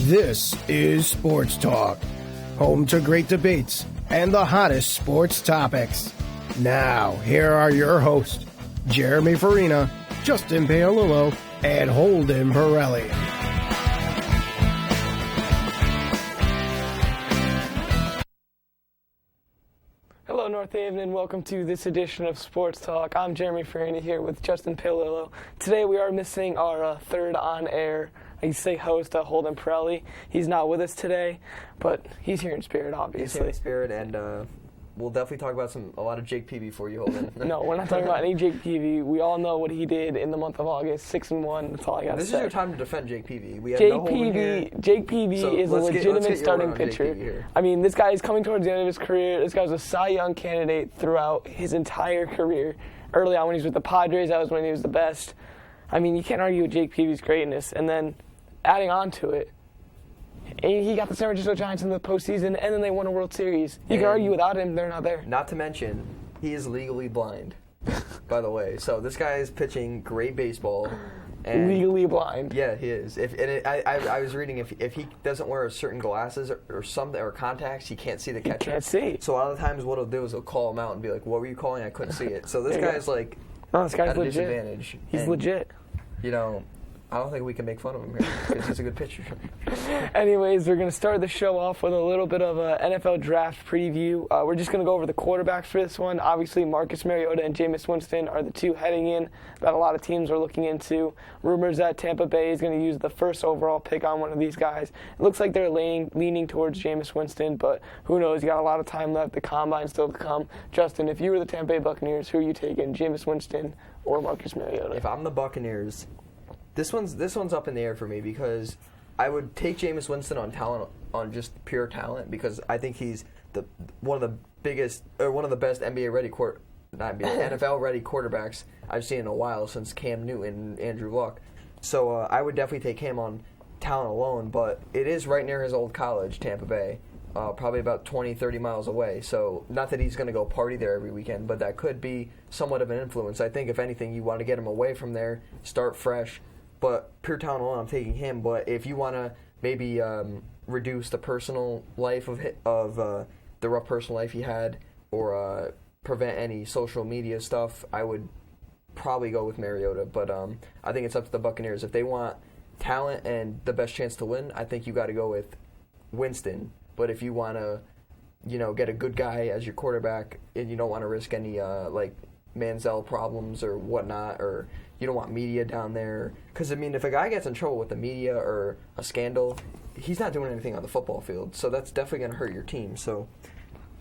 This is Sports Talk, home to great debates and the hottest sports topics. Now, here are your hosts, Jeremy Farina, Justin Paolillo, and Holden Pirelli. Hello, North Haven, and welcome to this edition of Sports Talk. I'm Jeremy Farina here with Justin Paolillo. Today we are missing our third on-air, I say host, Holden Pirelli. He's not with us today, but he's here in spirit, obviously. He's here in spirit, and we'll definitely talk about a lot of Jake Peavy for you, Holden. No, we're not talking about any Jake Peavy. We all know what he did in the month of August, 6-1. That's all I got to say. This is your time to defend Jake Peavy. We have Jake no Holden here. Jake Peavy is a legitimate starting pitcher. I mean, this guy is coming towards the end of his career. This guy was a Cy Young candidate throughout his entire career. Early on when he was with the Padres, that was when he was the best. I mean, you can't argue with Jake Peavy's greatness. And then adding on to it, he got the San Francisco Giants in the postseason, and then they won a World Series. You can argue without him, they're not there. Not to mention, he is legally blind, by the way. So this guy is pitching great baseball. And legally blind. Yeah, he is. I was reading if he doesn't wear certain glasses or contacts, he can't see the catcher. He can't see. So a lot of the times what he'll do is he'll call him out and be like, "What were you calling? I couldn't see it." So this guy's like, this guy's at a legit. disadvantage. He's legit. You know, I don't think we can make fun of him here because he's a good pitcher. Anyways, we're going to start the show off with a little bit of an NFL draft preview. We're just going to go over the quarterbacks for this one. Obviously, Marcus Mariota and Jameis Winston are the two heading in that a lot of teams are looking into. Rumors that Tampa Bay is going to use the first overall pick on one of these guys. It looks like they're leaning towards Jameis Winston, but who knows? You got a lot of time left. The combine still to come. Justin, if you were the Tampa Bay Buccaneers, who are you taking, Jameis Winston or Marcus Mariota? If I'm the Buccaneers, This one's up in the air for me because I would take Jameis Winston on talent, on just pure talent, because I think he's one of the best NFL ready quarterbacks I've seen in a while since Cam Newton and Andrew Luck. So I would definitely take him on talent alone, but it is right near his old college, Tampa Bay, probably about 20, 30 miles away. So not that he's going to go party there every weekend, but that could be somewhat of an influence. I think if anything, you want to get him away from there, start fresh. But pure talent alone, I'm taking him. But if you want to maybe reduce the personal life of the rough personal life he had, or prevent any social media stuff, I would probably go with Mariota. But I think it's up to the Buccaneers. If they want talent and the best chance to win, I think you got to go with Winston. But if you want to, get a good guy as your quarterback, and you don't want to risk any like Manziel problems or whatnot, or you don't want media down there. Because, I mean, if a guy gets in trouble with the media or a scandal, he's not doing anything on the football field. So that's definitely going to hurt your team. So,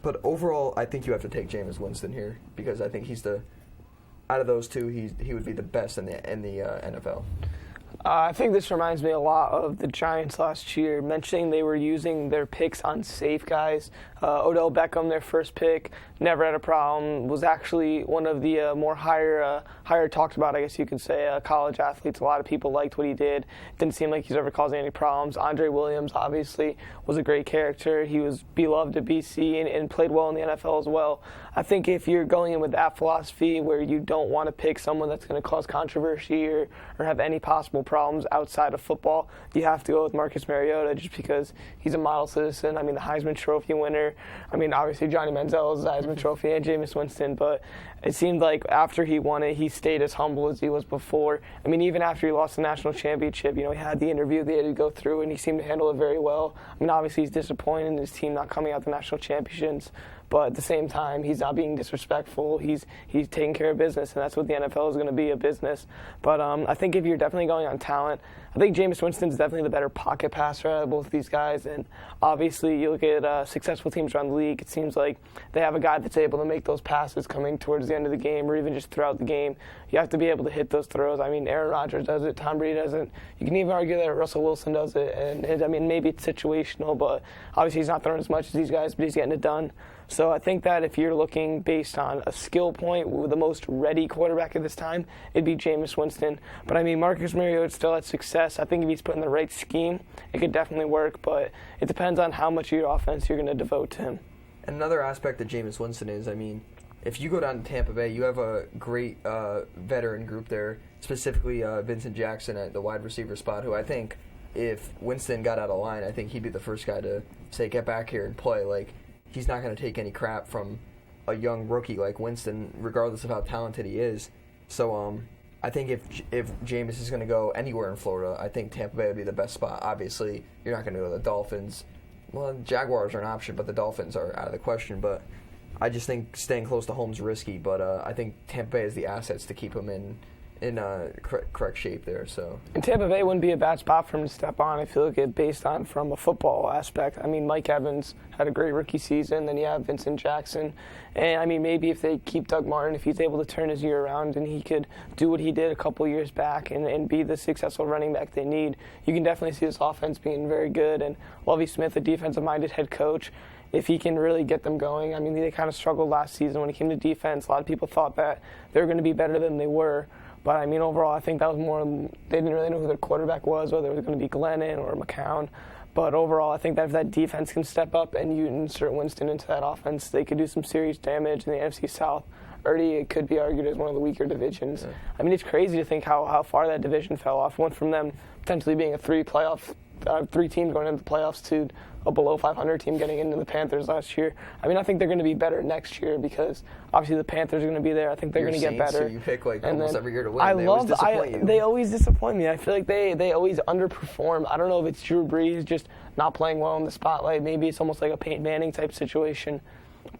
but overall, I think you have to take Jameis Winston here because I think he's out of those two, he would be the best in the NFL. I think this reminds me a lot of the Giants last year, mentioning they were using their picks on safe guys. Odell Beckham, their first pick, never had a problem, was actually one of the more higher talked about, I guess you could say, college athletes. A lot of people liked what he did. Didn't seem like he's ever causing any problems. Andre Williams, obviously, was a great character. He was beloved at BC and played well in the NFL as well. I think if you're going in with that philosophy where you don't want to pick someone that's going to cause controversy or have any possible problems outside of football, you have to go with Marcus Mariota just because he's a model citizen. I mean, the Heisman Trophy winner. I mean, obviously Johnny Manziel is the Heisman Trophy and Jameis Winston, but it seemed like after he won it, he stayed as humble as he was before. I mean, even after he lost the national championship, he had the interview they had to go through, and he seemed to handle it very well. I mean, obviously he's disappointed in his team not coming out the national championships, but at the same time, he's not being disrespectful. He's taking care of business, and that's what the NFL is going to be, a business. But I think if you're definitely going on talent, I think Jameis Winston's definitely the better pocket passer out of both these guys. And obviously, you look at successful teams around the league, it seems like they have a guy that's able to make those passes coming towards the end of the game or even just throughout the game. You have to be able to hit those throws. I mean, Aaron Rodgers does it. Tom Brady does it. You can even argue that Russell Wilson does it. And I mean, maybe it's situational, but obviously he's not throwing as much as these guys, but he's getting it done. So I think that if you're looking based on a skill point with the most ready quarterback at this time, it'd be Jameis Winston. But I mean, Marcus Mariota still had success. I think if he's put in the right scheme, it could definitely work. But it depends on how much of your offense you're going to devote to him. Another aspect of Jameis Winston is, I mean, if you go down to Tampa Bay, you have a great veteran group there, specifically Vincent Jackson at the wide receiver spot, who I think if Winston got out of line, I think he'd be the first guy to say, get back here and play. Like, he's not going to take any crap from a young rookie like Winston, regardless of how talented he is. So I think if Jameis is going to go anywhere in Florida, I think Tampa Bay would be the best spot. Obviously, you're not going to go to the Dolphins. Well, the Jaguars are an option, but the Dolphins are out of the question. But I just think staying close to home's risky. But I think Tampa Bay has the assets to keep him in correct shape there. So. And Tampa Bay wouldn't be a bad spot for him to step on, I feel like, it based on from a football aspect. I mean, Mike Evans had a great rookie season. Then you have Vincent Jackson. And, I mean, maybe if they keep Doug Martin, if he's able to turn his year around and he could do what he did a couple years back and be the successful running back they need, you can definitely see this offense being very good. And Lovie Smith, a defensive-minded head coach, if he can really get them going. I mean, they kind of struggled last season when it came to defense. A lot of people thought that they were going to be better than they were. But, I mean, overall, I think that was more, they didn't really know who their quarterback was, whether it was going to be Glennon or McCown. But overall, I think that if that defense can step up and you insert Winston into that offense, they could do some serious damage in the NFC South. Already, it could be argued as one of the weaker divisions. Yeah. I mean, it's crazy to think how far that division fell off. Went from them potentially being a three teams going into the playoffs to a below 500 team getting into the Panthers last year. I mean, I think they're going to be better next year because obviously the Panthers are going to be there. I think they're going to get better. So you pick almost every year to win. They always disappoint me. I feel like they always underperform. I don't know if it's Drew Brees just not playing well in the spotlight. Maybe it's almost like a Peyton Manning type situation.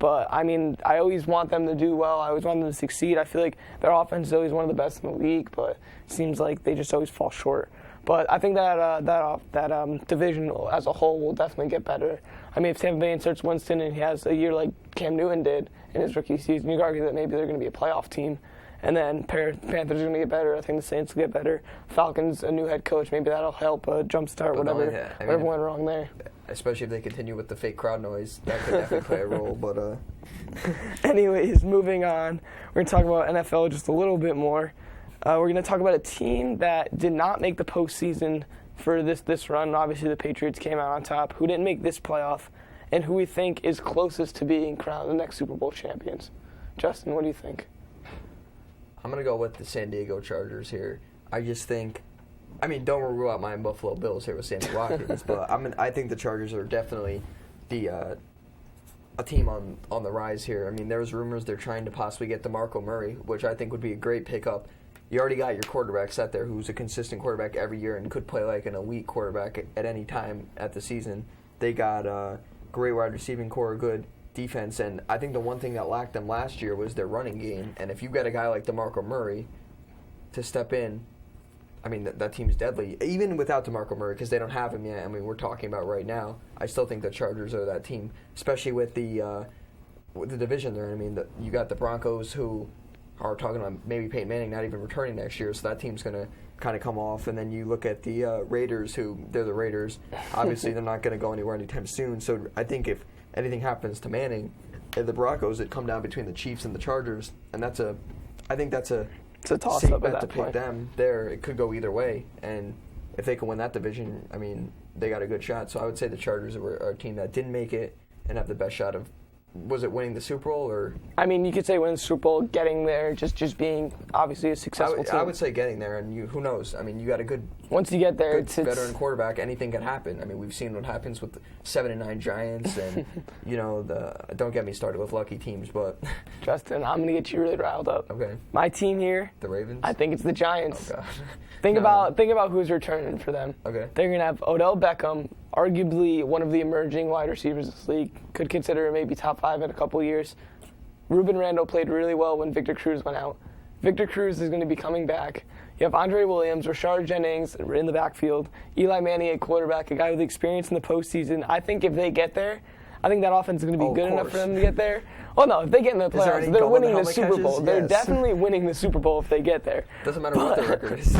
But, I mean, I always want them to do well. I always want them to succeed. I feel like their offense is always one of the best in the league, but it seems like they just always fall short. But I think that division as a whole will definitely get better. I mean, if Tampa Bay inserts Winston and he has a year like Cam Newton did in his rookie season, you could argue that maybe they're going to be a playoff team. And then Panthers are going to get better. I think the Saints will get better. Falcons, a new head coach, maybe that'll help jumpstart whatever went wrong there. Especially if they continue with the fake crowd noise, that could definitely play a role. But anyways, moving on, we're going to talk about NFL just a little bit more. We're going to talk about a team that did not make the postseason for this run. Obviously, the Patriots came out on top. Who didn't make this playoff, and who we think is closest to being crowned the next Super Bowl champions. Justin, what do you think? I'm going to go with the San Diego Chargers here. I just think, I mean, don't rule out my Buffalo Bills here with Sammy Watkins, but I think the Chargers are definitely a team on the rise here. I mean, there was rumors they're trying to possibly get DeMarco Murray, which I think would be a great pickup. You already got your quarterback set there who's a consistent quarterback every year and could play like an elite quarterback at any time at the season. They got a great wide receiving core, good defense, and I think the one thing that lacked them last year was their running game. And if you got a guy like DeMarco Murray to step in, I mean, that team's deadly. Even without DeMarco Murray, because they don't have him yet, I mean, we're talking about right now, I still think the Chargers are that team, especially with the division there. I mean, you got the Broncos who are talking about maybe Peyton Manning not even returning next year, so that team's going to kind of come off. And then you look at the Raiders, they're the Raiders. Obviously, they're not going to go anywhere anytime soon. So I think if anything happens to Manning, the Broncos, it come down between the Chiefs and the Chargers, and I think that's a toss-up bet at to that pick point. them there. It could go either way, and if they can win that division, I mean, they got a good shot. So I would say the Chargers are a team that didn't make it and have the best shot of, was it winning the Super Bowl or? I mean, you could say winning the Super Bowl, getting there, just being obviously a successful team. I would say getting there, and who knows? I mean, you got a good. Once you get there, it's veteran quarterback. Anything can happen. I mean, we've seen what happens with the 7-9 Giants, and don't get me started with lucky teams, but. Justin, I'm gonna get you really riled up. Okay. My team here. The Ravens. I think it's the Giants. Oh God. Think about who's returning for them. Okay. They're gonna have Odell Beckham, arguably one of the emerging wide receivers in this league. Could consider maybe top 5 in a couple years. Ruben Randle played really well when Victor Cruz went out. Victor Cruz is going to be coming back. You have Andre Williams, Rashard Jennings in the backfield, Eli Manning at quarterback, a guy with experience in the postseason. I think if they get there, I think that offense is going to be good enough for them to get there. Well, no, if they get in the playoffs, they're winning the Super Bowl. Yes. They're definitely winning the Super Bowl if they get there. Doesn't matter what their record is.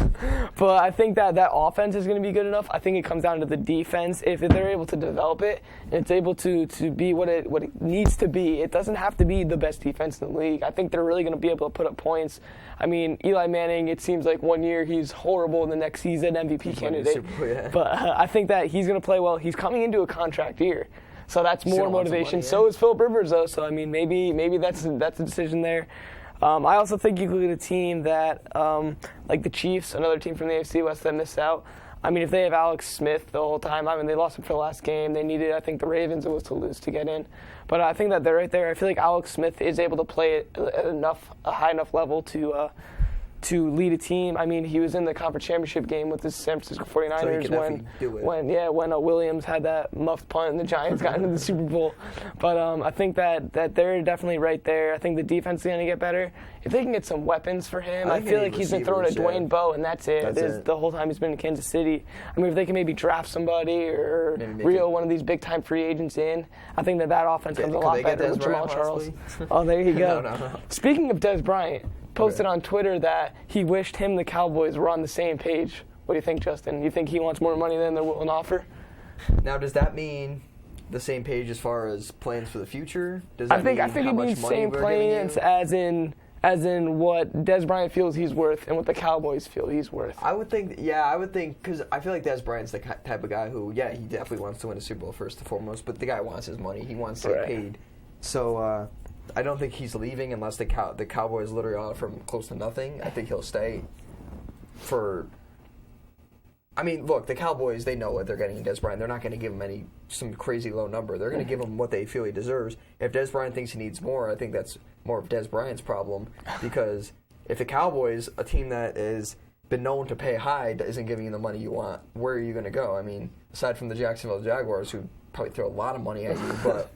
But I think that offense is going to be good enough. I think it comes down to the defense. If they're able to develop it, and it's able to be what it needs to be, it doesn't have to be the best defense in the league. I think they're really going to be able to put up points. I mean, Eli Manning, it seems like one year he's horrible, and the next season MVP candidate. But I think that he's going to play well. He's coming into a contract year. So that's more motivation. So is Philip Rivers, though. So, I mean, maybe that's a decision there. I also think you could get a team that, like the Chiefs, another team from the AFC West that missed out. I mean, if they have Alex Smith the whole time, I mean, they lost him for the last game. They needed, I think, the Ravens it was to lose to get in. But I think that they're right there. I feel like Alex Smith is able to play at a high enough level to lead a team. I mean, he was in the conference championship game with the San Francisco 49ers when Williams had that muffed punt and the Giants got into the Super Bowl. But I think that they're definitely right there. I think the defense is going to get better. If they can get some weapons for him, I feel like he's been throwing at Dwayne Bowe, and that's it. The whole time he's been in Kansas City. I mean, if they can maybe draft somebody or reel one of these big-time free agents in, I think that offense comes a lot better with Jamal Charles. Oh, there you go. No. Speaking of Des Bryant, posted on Twitter that he wished him and the Cowboys were on the same page. What do you think, Justin? You think he wants more money than they're willing to offer? Now, does that mean the same page as far as plans for the future? I think it means same plans as in what Des Bryant feels he's worth and what the Cowboys feel he's worth. I would think, because I feel like Des Bryant's the type of guy who, he definitely wants to win a Super Bowl first and foremost, but the guy wants his money. He wants to get paid. So, I don't think he's leaving unless the Cowboys literally offer him close to nothing. I think he'll stay for... I mean, look, the Cowboys, they know what they're getting in Des Bryant. They're not going to give him some crazy low number. They're going to give him what they feel he deserves. If Des Bryant thinks he needs more, I think that's more of Des Bryant's problem. Because if the Cowboys, a team that has been known to pay high, isn't giving you the money you want, where are you going to go? I mean, aside from the Jacksonville Jaguars, who probably throw a lot of money at you, but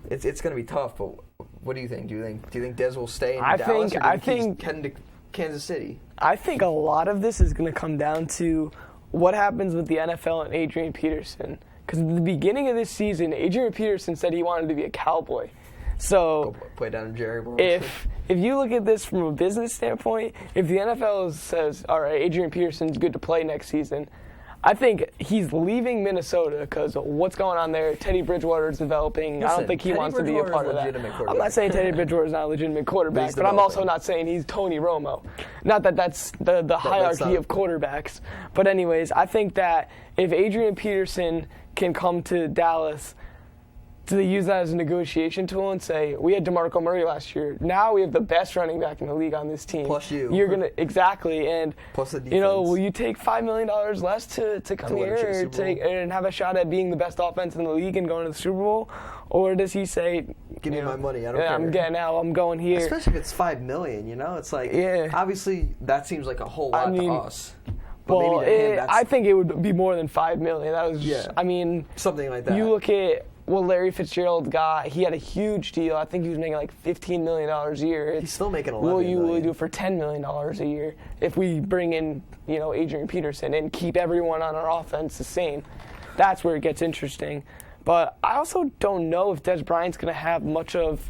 it's going to be tough. But what do you think? Do you think Des will stay in Dallas, or do you think he's heading to Kansas City? I think a lot of this is going to come down to what happens with the NFL and Adrian Peterson. Because at the beginning of this season, Adrian Peterson said he wanted to be a Cowboy. So go play down in Jerry World. If you look at this from a business standpoint, if the NFL says, all right, Adrian Peterson's good to play next season, I think he's leaving Minnesota because what's going on there. Teddy Bridgewater is developing. Listen, I don't think he wants to be a part of that. I'm not saying Teddy Bridgewater is not a legitimate quarterback, but I'm also not saying he's Tony Romo. Not that that's the hierarchy of quarterbacks. But anyways, I think that if Adrian Peterson can come to Dallas, do they use that as a negotiation tool and say, we had DeMarco Murray last year. Now we have the best running back in the league on this team. Plus you. You're going to, exactly. And, plus the defense. Will you take $5 million less to come here and have a shot at being the best offense in the league and going to the Super Bowl? Or does he say, give me my money, I don't care. I'm getting out, I'm going here. Especially if it's $5 million, it's like, obviously that seems like a whole lot to us. But well, maybe to him, I think it would be more than $5 million. That was, something like that. You look at what Larry Fitzgerald got. He had a huge deal. I think he was making like $15 million a year. He's still making $11 million. Will you do it for $10 million a year if we bring in, Adrian Peterson and keep everyone on our offense the same? That's where it gets interesting. But I also don't know if Des Bryant's going to have much of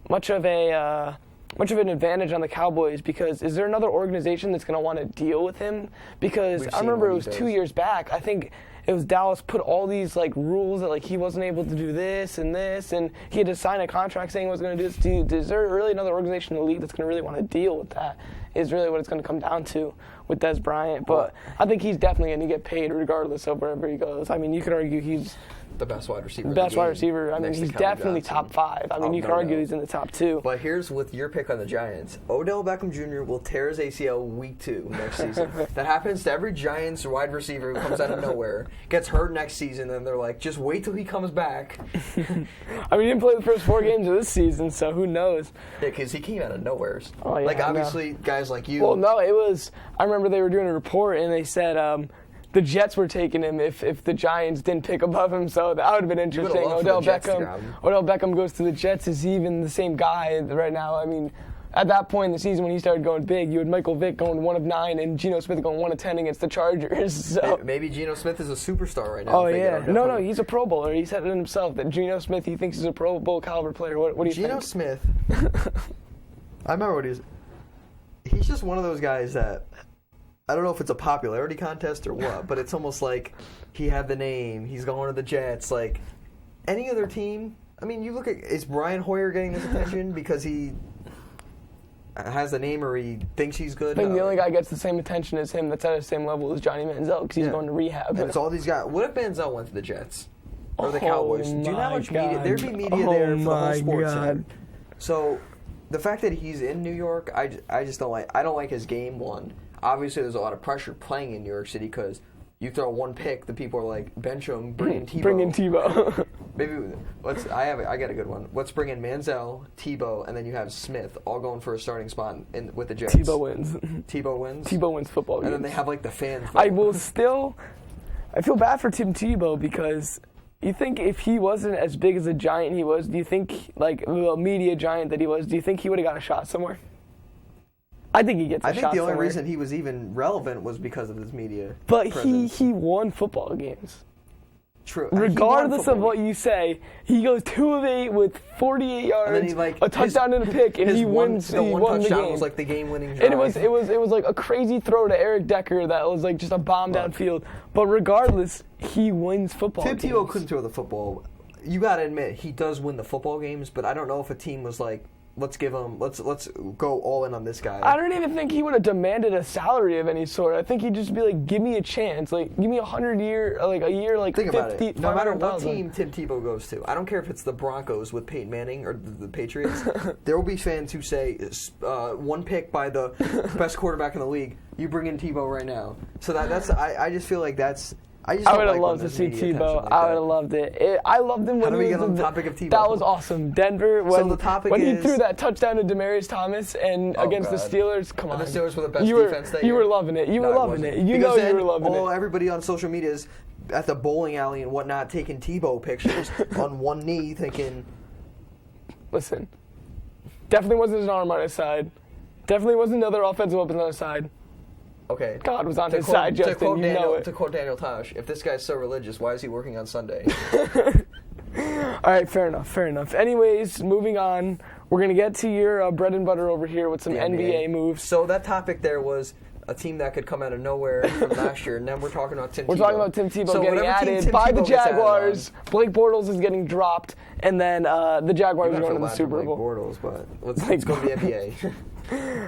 an advantage on the Cowboys, because is there another organization that's going to want to deal with him? Because I remember it was 2 years back. I think it was Dallas put all these rules that he wasn't able to do this, and he had to sign a contract saying he was going to do this. Is there really another organization in the league that's going to really want to deal with that? Is really what it's going to come down to with Des Bryant. But I think he's definitely going to get paid regardless of wherever he goes. I mean, you could argue he's the best wide receiver. I mean, he's definitely top 5. I mean, you could argue he's in the top 2. But here's with your pick on the Giants. Odell Beckham Jr. will tear his ACL week 2 next season. That happens to every Giants wide receiver who comes out of nowhere, gets hurt next season, and they're like, just wait till he comes back. I mean, he didn't play the first 4 games of this season, so who knows? Yeah, because he came out of nowhere. Oh, yeah, obviously, guys like you. Well, no, it was, I remember they were doing a report, and they said, the Jets were taking him if the Giants didn't pick above him, so that would have been interesting. Odell Beckham goes to the Jets. Is he even the same guy right now? I mean, at that point in the season when he started going big, you had Michael Vick going 1 of 9 and Geno Smith going 1 of 10 against the Chargers. So maybe Geno Smith is a superstar right now. Oh yeah, no, he's a Pro Bowler. He said it himself that Geno Smith he thinks is a Pro Bowl caliber player. What do you think? Geno Smith. I remember what he's just one of those guys that. I don't know if it's a popularity contest or what, but it's almost like he had the name. He's going to the Jets. Like any other team, I mean, you look at, is Brian Hoyer getting this attention because he has the name or he thinks he's good? I think the only guy gets the same attention as him that's at the same level as Johnny Manziel because he's going to rehab. And it's all these guys. What if Manziel went to the Jets or the Cowboys? Do you know how much media? There'd be media there for the whole sports center. So the fact that he's in New York, I just don't like. I don't like his game one. Obviously, there's a lot of pressure playing in New York City because You throw one pick, the people are like, bench him, bring in Tebow. Bring in Tebow. Maybe I got a good one. Let's bring in Manziel, Tebow, and then you have Smith all going for a starting spot with the Jets. Tebow wins. Tebow wins? Tebow wins football games. And then they have like the fans. I feel bad for Tim Tebow because you think if he wasn't as big as a giant he was, do you think, like a media giant that he was, do you think he would have got a shot somewhere? I think he gets a shot somewhere. I think the only reason he was even relevant was because of his media But presence. he won football games. True. Regardless of what you say, he goes 2 of 8 with 48 yards, a touchdown and a pick, and he wins. He won the game. Was like the game-winning drive. And it was like a crazy throw to Eric Decker that was like just a bomb downfield. But regardless, he wins football games. Tim Tebow couldn't throw the football. You got to admit he does win the football games, but I don't know if a team was like, let's go all in on this guy. I don't even think he would have demanded a salary of any sort. I think he'd just be like, give me a chance, like give me a year, like think 50. About it. No matter what 500,000. team Tim Tebow goes to, I don't care if it's the Broncos with Peyton Manning or the Patriots. There will be fans who say, one pick by the best quarterback in the league, you bring in Tebow right now. So that's I just feel like that's. I would have loved to see Tebow. I would have loved it. I loved him when How do we get on the topic of Tebow? That was awesome. Denver, when he is, threw that touchdown to Demaryius Thomas and against the Steelers, come on. And the Steelers were the best defense that year. You were loving it. You were loving it. You know you were loving it. Everybody on social media is at the bowling alley and whatnot taking Tebow pictures on one knee thinking... Listen, definitely wasn't his arm on his side. Definitely wasn't another offensive weapon on his side. Okay. God was on his side, Justin. To quote Daniel Tosh, if this guy's so religious, why is he working on Sunday? All right, fair enough. Anyways, moving on. We're going to get to your bread and butter over here with some NBA moves. So that topic there was a team that could come out of nowhere from last year, and then we're talking about Tim Tebow. We're talking about Tim Tebow getting added by the Jaguars. Blake Bortles is getting dropped, and then the Jaguars are going to the Super Bowl. Blake Bortles, but let's go to the NBA.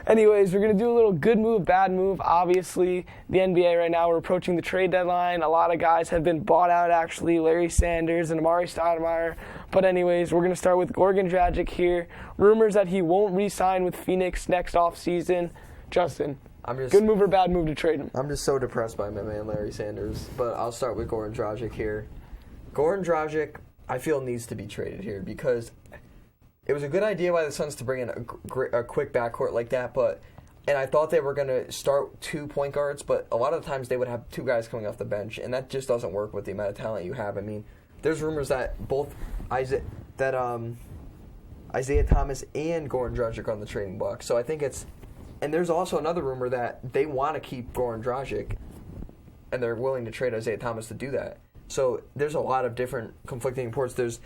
Anyways, we're going to do a little good move, bad move. Obviously, the NBA right now, we're approaching the trade deadline. A lot of guys have been bought out, actually. Larry Sanders and Amari Stoudemire. But anyways, we're going to start with Goran Dragic here. Rumors that he won't re-sign with Phoenix next offseason. Justin, good move or bad move to trade him? I'm just so depressed by my man Larry Sanders. But I'll start with Goran Dragic here. Goran Dragic, I feel, needs to be traded here because... It was a good idea by the Suns to bring in a quick backcourt like that, and I thought they were going to start 2 point guards, but a lot of the times they would have 2 guys coming off the bench, and that just doesn't work with the amount of talent you have. I mean, there's rumors that both Isaiah Thomas and Goran Dragic are on the trading block, so I think it's... And there's also another rumor that they want to keep Goran Dragic, and they're willing to trade Isaiah Thomas to do that. So there's a lot of different conflicting reports. There's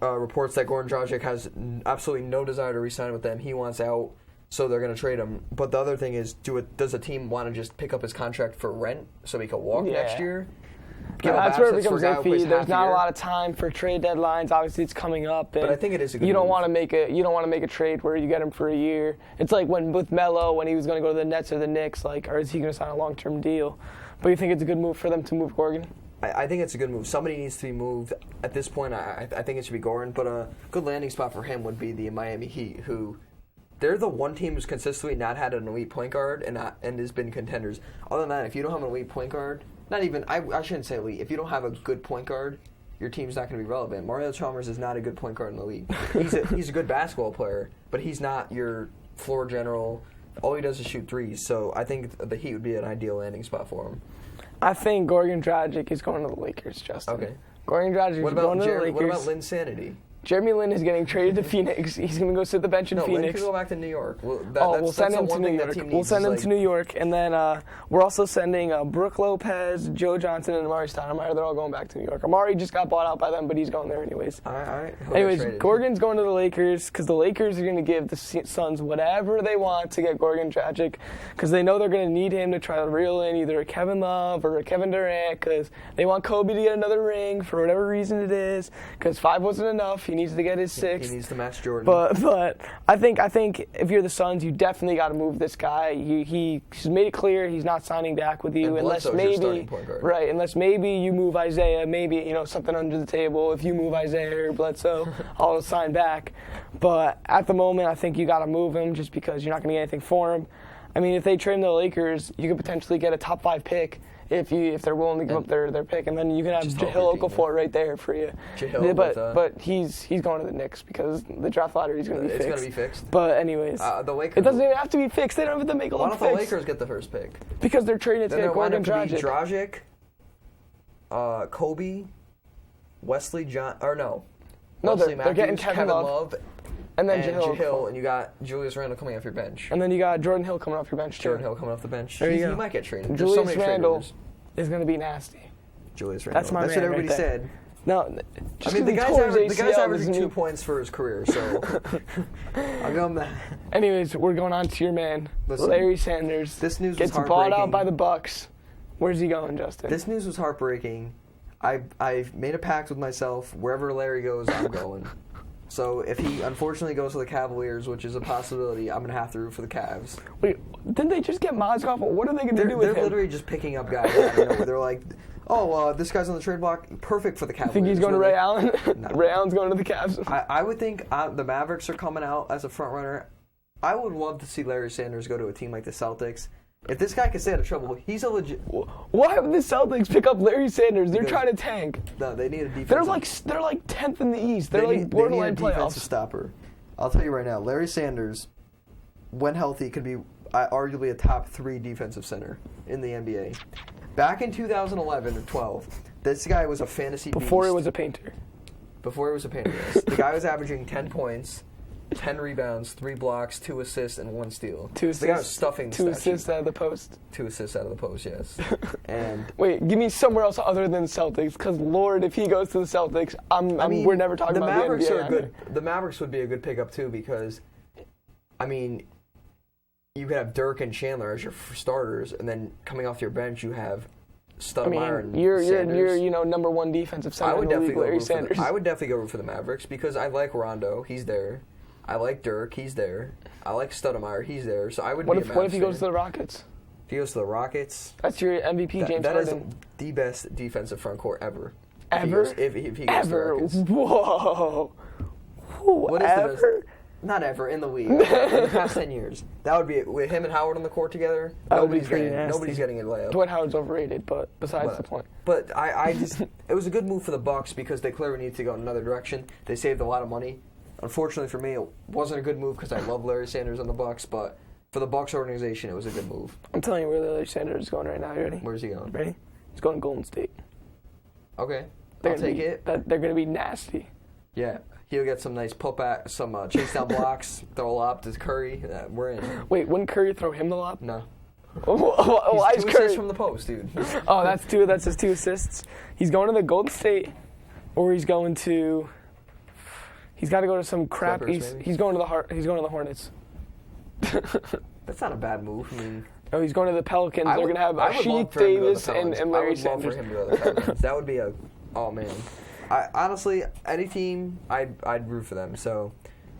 reports that Goran Dragic has absolutely no desire to re-sign with them. He wants out, so they're going to trade him. But the other thing is, does a team want to just pick up his contract for rent so he can walk next year? That's where it becomes iffy. There's not a lot of time for trade deadlines. Obviously, it's coming up. And but I think it is a good You don't move. want to make a trade where you get him for a year. It's like with Melo when he was going to go to the Nets or the Knicks. Or is he going to sign a long-term deal? But you think it's a good move for them to move Goran? I think it's a good move. Somebody needs to be moved. At this point, I think it should be Goran, but a good landing spot for him would be the Miami Heat, who they're the one team who's consistently not had an elite point guard and has been contenders. Other than that, if you don't have an elite point guard, not even I shouldn't say elite. If you don't have a good point guard, your team's not going to be relevant. Mario Chalmers is not a good point guard in the league. He's a good basketball player, but he's not your floor general. All he does is shoot threes. So I think the Heat would be an ideal landing spot for him. I think Goran Dragic is going to the Lakers, Justin. Okay. Goran Dragic is going to the Lakers. What about Lynn Sanity? Jeremy Lin is getting traded to Phoenix. He's going to go sit the bench in Phoenix. Lin can go back to New York. We'll send him to New York. We'll send him to New York, and then we're also sending Brooke Lopez, Joe Johnson, and Amari Stoudemire. They're all going back to New York. Amari just got bought out by them, but he's going there anyways. All right. Anyways, Goran's going to the Lakers because the Lakers are going to give the Suns whatever they want to get Goran Dragic because they know they're going to need him to try to reel in either a Kevin Love or a Kevin Durant because they want Kobe to get another ring for whatever reason it is because 5 wasn't enough. He needs to get his 6. He needs to match Jordan. But I think if you're the Suns, you definitely got to move this guy. He's made it clear he's not signing back with you unless maybe you move Isaiah. Maybe something under the table. If you move Isaiah or Bledsoe, I'll sign back. But at the moment, I think you got to move him just because you're not going to get anything for him. I mean, if they trade him to the Lakers, you could potentially get a top 5 pick if they're willing to give up their pick, and then you can have Jahlil Okafor right there for you. Jahlil, but he's going to the Knicks because the draft lottery is going to be fixed. It's going to be fixed. But anyways, the Lakers. It doesn't even have to be fixed. They don't have to make a lot of picks. Why don't the Lakers get the first pick? Because they're trading it to get Goran Dragic. Kobe, Wesley John, or no. No, Wesley they're getting Kevin Love. And then Jahlil, and you got Julius Randle coming off your bench. And then you got Jordan Hill coming off your bench, too. Jordan Hill coming off the bench. There you go. He might get traded. Julius Randle is going to be nasty. Julius Randle. That's my That's man what everybody right said. No, I mean, the guy's averaging 2 points for his career, so I'll give him that. Anyways, we're going on to your man, Larry Sanders. This news gets was heartbreaking. bought out by the Bucks. Where's he going, Justin? This news was heartbreaking. I've made a pact with myself. Wherever Larry goes, I'm going. So if he unfortunately goes to the Cavaliers, which is a possibility, I'm going to have to root for the Cavs. Wait, didn't they just get Mozgov? What are they going to do with him? They're literally just picking up guys out of nowhere. They're like, this guy's on the trade block. Perfect for the Cavaliers. You think he's going to Ray Allen? No. Ray Allen's going to the Cavs? I would think the Mavericks are coming out as a front runner. I would love to see Larry Sanders go to a team like the Celtics. If this guy can stay out of trouble, he's a legit. Why would the Celtics pick up Larry Sanders? They're trying to tank. No, they need a defense. They're like 10th in the East. They're like borderline playoffs. Defensive stopper. I'll tell you right now, Larry Sanders, when healthy, could be arguably a top 3 defensive center in the NBA. Back in 2011 or 12, this guy was a fantasy before beast. He was a painter. Before he was a painter, yes. The guy was averaging 10 points. 10 rebounds, 3 blocks, 2 assists, and 1 steal. 2 assists. The guy was stuffing 2 assists out of the post. 2 assists out of the post, yes. And wait, give me somewhere else other than Celtics, because Lord, if he goes to the Celtics, we're never talking about Mavericks the NBA. Are good. The Mavericks would be a good pickup too, because, I mean, you could have Dirk and Chandler as your starters, and then coming off your bench, you have Stoudemire and Sanders. You're number 1 defensive center. I would definitely go root for the Mavericks because I like Rondo. He's there. I like Dirk, he's there. I like Stoudemire, he's there. So I would. What if he goes to the Rockets? If he goes to the Rockets, that's your MVP, James Harden. That is the best defensive front court ever. Ever? If he goes to the Rockets. Whoa. What is the best? Not ever in the league. In the past 10 years, that would be with him and Howard on the court together. Nobody's getting a layup. Dwight Howard's overrated, but besides the point. But I just it was a good move for the Bucks because they clearly need to go in another direction. They saved a lot of money. Unfortunately for me, it wasn't a good move because I love Larry Sanders on the Bucks, but for the Bucks organization, it was a good move. I'm telling you where Larry Sanders is going right now. You ready? Where's he going? Ready? He's going to Golden State. Okay, I'll take it. They're going to be nasty. Yeah, he'll get some nice some chase down blocks, throw a lob to Curry. We're in. Wait, wouldn't Curry throw him the lob? No. Why is 2 Curry assists from the post, dude? Oh, that's his 2 assists. He's going to the Golden State, or he's going to. He's got to go to some crap. Clippers, he's going to the Hornets. That's not a bad move. I mean, he's going to the Pelicans. They're going to have Sheik Davis and Larry Sanders. I would love for him to go to the Pelicans. That would be oh man. Honestly, any team, I'd root for them. So,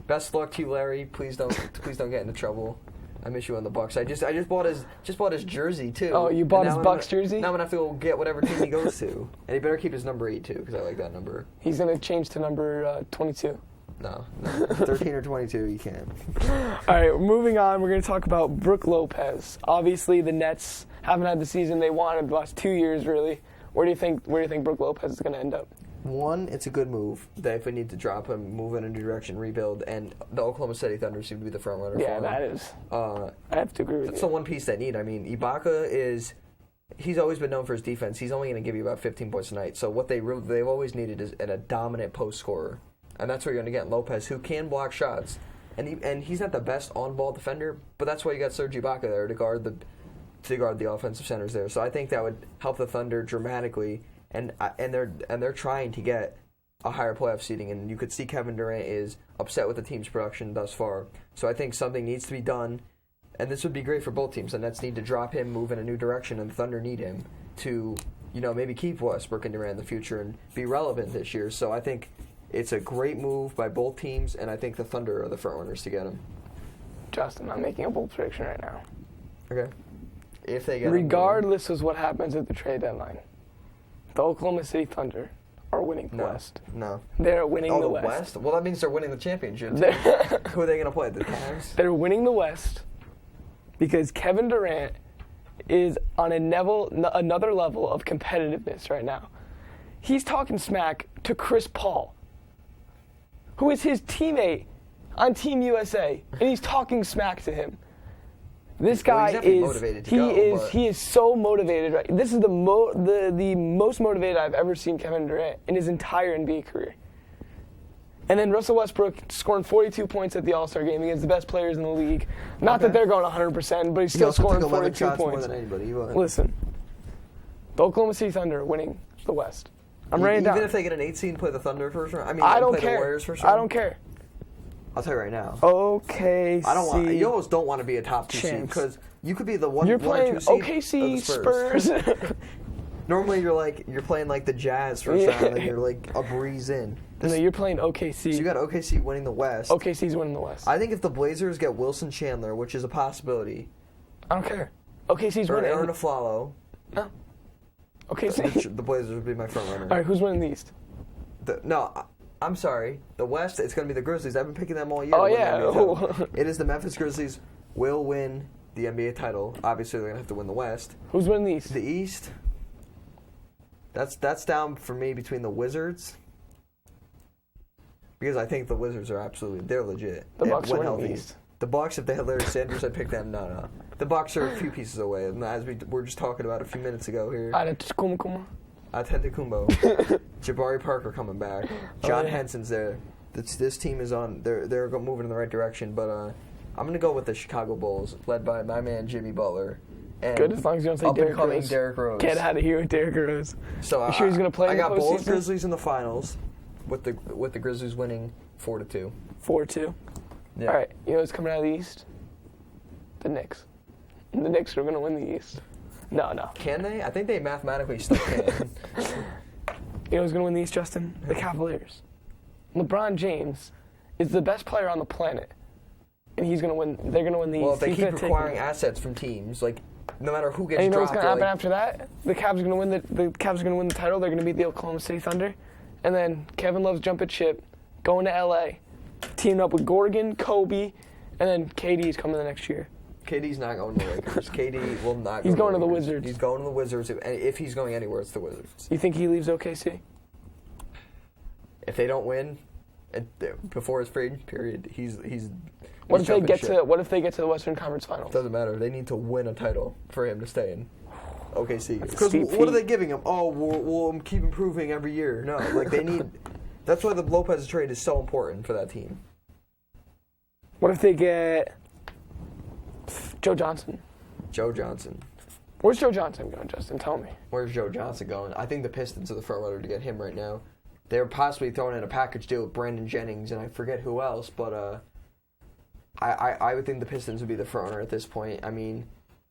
best of luck to you, Larry. Please don't get into trouble. I miss you on the Bucks. I just bought his jersey too. Oh, you bought his Bucks jersey? Now I'm gonna have to go get whatever team he goes to, and he better keep his number 8 too, because I like that number. He's gonna change to number 22. No, 13 or 22, you can't. All right, moving on. We're going to talk about Brook Lopez. Obviously, the Nets haven't had the season they wanted the last 2 years, really. Where do you think Brook Lopez is going to end up? One, it's a good move. That if we need to drop him, move in a new direction, rebuild, and the Oklahoma City Thunder seem to be the front runner. Yeah, for him. that is. I have to agree with you. That's the one piece they need. I mean, Ibaka he's always been known for his defense. He's only going to give you about 15 points a night. So what they've always needed is a dominant post scorer. And that's where you're going to get Lopez, who can block shots. And he's not the best on-ball defender, but that's why you got Serge Ibaka there to guard the offensive centers there. So I think that would help the Thunder dramatically. And they're trying to get a higher playoff seeding. And you could see Kevin Durant is upset with the team's production thus far. So I think something needs to be done. And this would be great for both teams. The Nets need to drop him, move in a new direction, and the Thunder need him to, maybe keep Westbrook and Durant in the future and be relevant this year. So I think it's a great move by both teams, and I think the Thunder are the front runners to get him. Justin, I'm making a bold prediction right now. Okay. If they get regardless of what happens at the trade deadline, the Oklahoma City Thunder are winning the West. No. They're winning the West. Well, that means they're winning the championship. Who are they going to play? The Cavs? They're winning the West because Kevin Durant is on another level of competitiveness right now. He's talking smack to Chris Paul, who is his teammate on Team USA, and he's talking smack to him. This guy he is so motivated. Right? This is the most motivated I've ever seen Kevin Durant in his entire NBA career. And then Russell Westbrook scoring 42 points at the All-Star game against the best players in the league. Not that they're going 100%, but he's still scoring 42 points. More than anybody. Listen, the Oklahoma City Thunder are winning the West. I'm writing it down. Even if they get an 8 seed and play the Thunder first round? I don't play care. The Warriors first round? I don't care. I'll tell you right now. OKC. You almost don't want to be a top 2 seed because you could be the one. You're playing or 2 seed OKC Spurs. Normally you're playing like the Jazz first round, and you're like a breeze in. No, you're playing OKC. So you got OKC winning the West. OKC's winning the West. I think if the Blazers get Wilson Chandler, which is a possibility. I don't care. OKC's winning. Aaron Aflalo. No. OKC. The Blazers would be my front runner. All right, who's winning the East? I'm sorry. The West, it's going to be the Grizzlies. I've been picking them all year. Oh, yeah. It is the Memphis Grizzlies will win the NBA title. Obviously, they're going to have to win the West. Who's winning the East? The East, that's down for me between the Wizards. Because I think the Wizards are they're legit. The Bucks are winning the East. The Bucks, if they had Larry Sanders, I'd pick them. No. The Bucks are a few pieces away. And as we were just talking about a few minutes ago here. Antetokounmpo. Jabari Parker coming back. John Henson's there. This team is on. They're moving in the right direction. But I'm going to go with the Chicago Bulls, led by my man Jimmy Butler. And good, as long as you don't say Derrick Rose. Get out of here with Derrick Rose. So you sure he's going to play? I got both Grizzlies in the finals, with the Grizzlies winning 4-2. 4-2. Yeah. All right. You know what's coming out of the East? The Knicks. The Knicks are going to win the East. No. Can they? I think they mathematically still can. You know who's going to win the East, Justin? The Cavaliers. LeBron James is the best player on the planet, and he's going to win. They're going to win the East. Well, if they keep acquiring assets from teams, like no matter who gets dropped. And you know what's going to happen after that? The Cavs are going to win the Cavs are going to win the title. They're going to beat the Oklahoma City Thunder, and then Kevin Love's jump at ship, going to LA, teaming up with Gorgon, Kobe, and then KD's coming the next year. KD's not going to the Lakers. KD will not. He's going to the Wizards. He's going to the Wizards. If he's going anywhere, it's the Wizards. You think he leaves OKC? If they don't win before his trade period, he's. What if they get to the Western Conference Finals? Doesn't matter. They need to win a title for him to stay in OKC. Because what are they giving him? Oh, we'll keep improving every year. No, like they need. That's why the Lopez trade is so important for that team. What if they get Joe Johnson? Joe Johnson. Where's Joe Johnson going, Justin? Tell me. Where's Joe Johnson going? I think the Pistons are the front runner to get him right now. They're possibly throwing in a package deal with Brandon Jennings, and I forget who else, but I would think the Pistons would be the front runner at this point. I mean,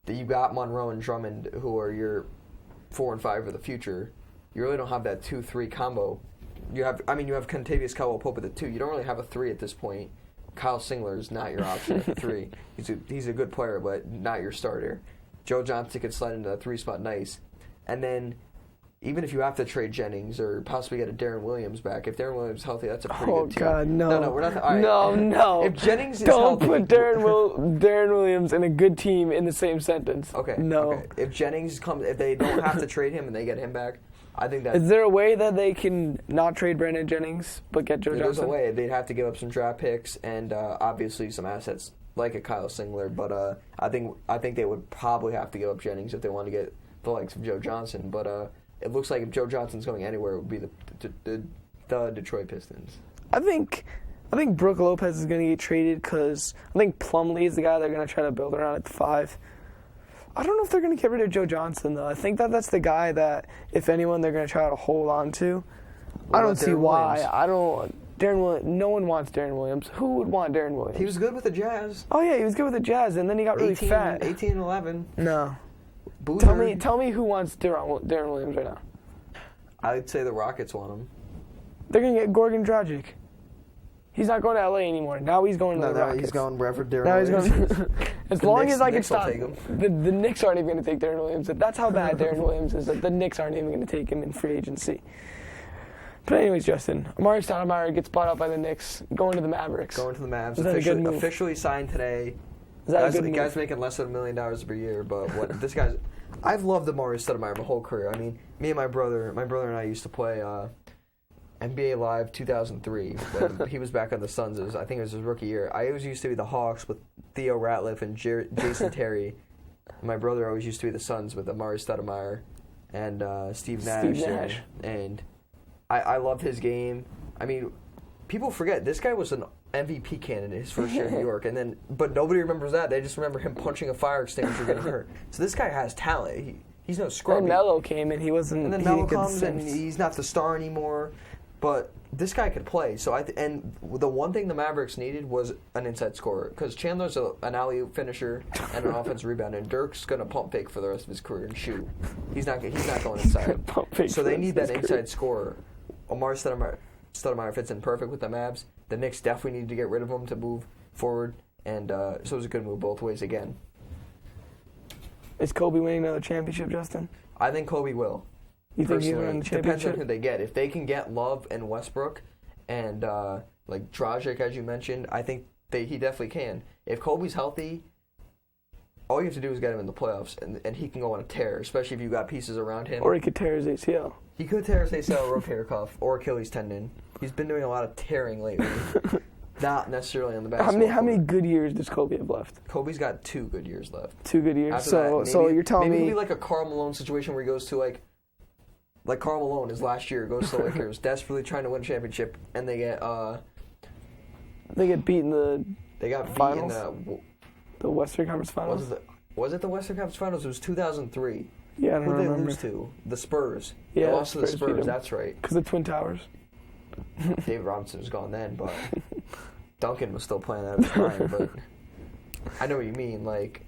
you got Monroe and Drummond, who are your 4 and 5 for the future. You really don't have that 2-3 combo. You have Kentavious Caldwell-Pope at the 2. You don't really have a 3 at this point. Kyle Singler is not your option at the 3. He's a good player, but not your starter. Joe Johnson could slide into that 3 spot nice. And then, even if you have to trade Jennings or possibly get a Darren Williams back, if Darren Williams is healthy, that's a pretty good team. Oh, God, no. No, we're not. All right. No. If Jennings is Don't healthy, put Darren Williams and a good team in the same sentence. Okay. No. Okay. If Jennings comes, if they don't have to trade him and they get him back, I think that. Is there a way that they can not trade Brandon Jennings but get Joe Johnson? There's a way. They'd have to give up some draft picks and obviously some assets like a Kyle Singler. But I think they would probably have to give up Jennings if they want to get the likes of Joe Johnson. But it looks like if Joe Johnson's going anywhere, it would be the Detroit Pistons. I think Brook Lopez is going to get traded because I think Plumlee is the guy they're going to try to build around at the 5. I don't know if they're going to get rid of Joe Johnson, though. I think that's the guy that, if anyone, they're going to try to hold on to. I don't see why. No one wants Darren Williams. Who would want Darren Williams? He was good with the Jazz. Oh, yeah, he was good with the Jazz, and then he got really fat. 18-11. No. Boozer. Tell me who wants Darren Williams right now. I'd say the Rockets want him. They're going to get Gorgon Dragic. He's not going to LA anymore. Now he's going to the Rockets. He's going wherever Darren Williams. As long as I can stop him. The Knicks aren't even going to take Darren Williams. That's how bad Darren Williams is. That the Knicks aren't even going to take him in free agency. But anyways, Justin, Amari Stoudemire gets bought out by the Knicks, going to the Mavericks. Going to the Mavs. Is that a good move? Officially signed today. Is that a good move? Guy's making less than $1 million per year, but what this guy's... I've loved Amari Stoudemire my whole career. I mean, me and my brother and I used to play NBA Live 2003 when he was back on the Suns. I think it was his rookie year. I always used to be the Hawks with Theo Ratliff and Jason Terry. My brother always used to be the Suns with Amari Stoudemire and Steve Nash. And I loved his game. I mean, people forget this guy was an MVP candidate his first year in New York, but nobody remembers that. They just remember him punching a fire extinguisher getting hurt. So this guy has talent. He's no scrub. And Melo came and he wasn't. And then Melo comes and he's not the star anymore. But this guy could play. So and the one thing the Mavericks needed was an inside scorer because Chandler's an alley-oop finisher and an offensive rebounder, and Dirk's gonna pump fake for the rest of his career and shoot. He's not going inside. So they need that inside scorer. Amari Stoudemire fits in perfect with the Mavs. The Knicks definitely need to get rid of him to move forward, and so it was a good move both ways again. Is Kobe winning another championship, Justin? I think Kobe will. You think he's winning the championship? Depends on who they get. If they can get Love and Westbrook and like Dragic, as you mentioned, I think he definitely can. If Kobe's healthy, all you have to do is get him in the playoffs, and he can go on a tear, especially if you got pieces around him. Or he could tear his ACL. He could tear his ACL, rotator cuff, or Achilles tendon. He's been doing a lot of tearing lately. Not necessarily on the basketball How many good years does Kobe have left? Kobe's got 2 good years left. 2 good years? After So you're telling me... Maybe it'll be like a Karl Malone situation where he goes to like Karl Malone his last year, goes to the Lakers, desperately trying to win a championship, and they get beaten They got finals? beat in the Western Conference Finals? Was it the Western Conference Finals? It was 2003. Yeah, I don't remember. Who did they lose to? The Spurs. Yeah, they lost to the Spurs, beat that's right. Because the Twin Towers. David Robinson was gone then, but Duncan was still playing at the time, but I know what you mean. Like,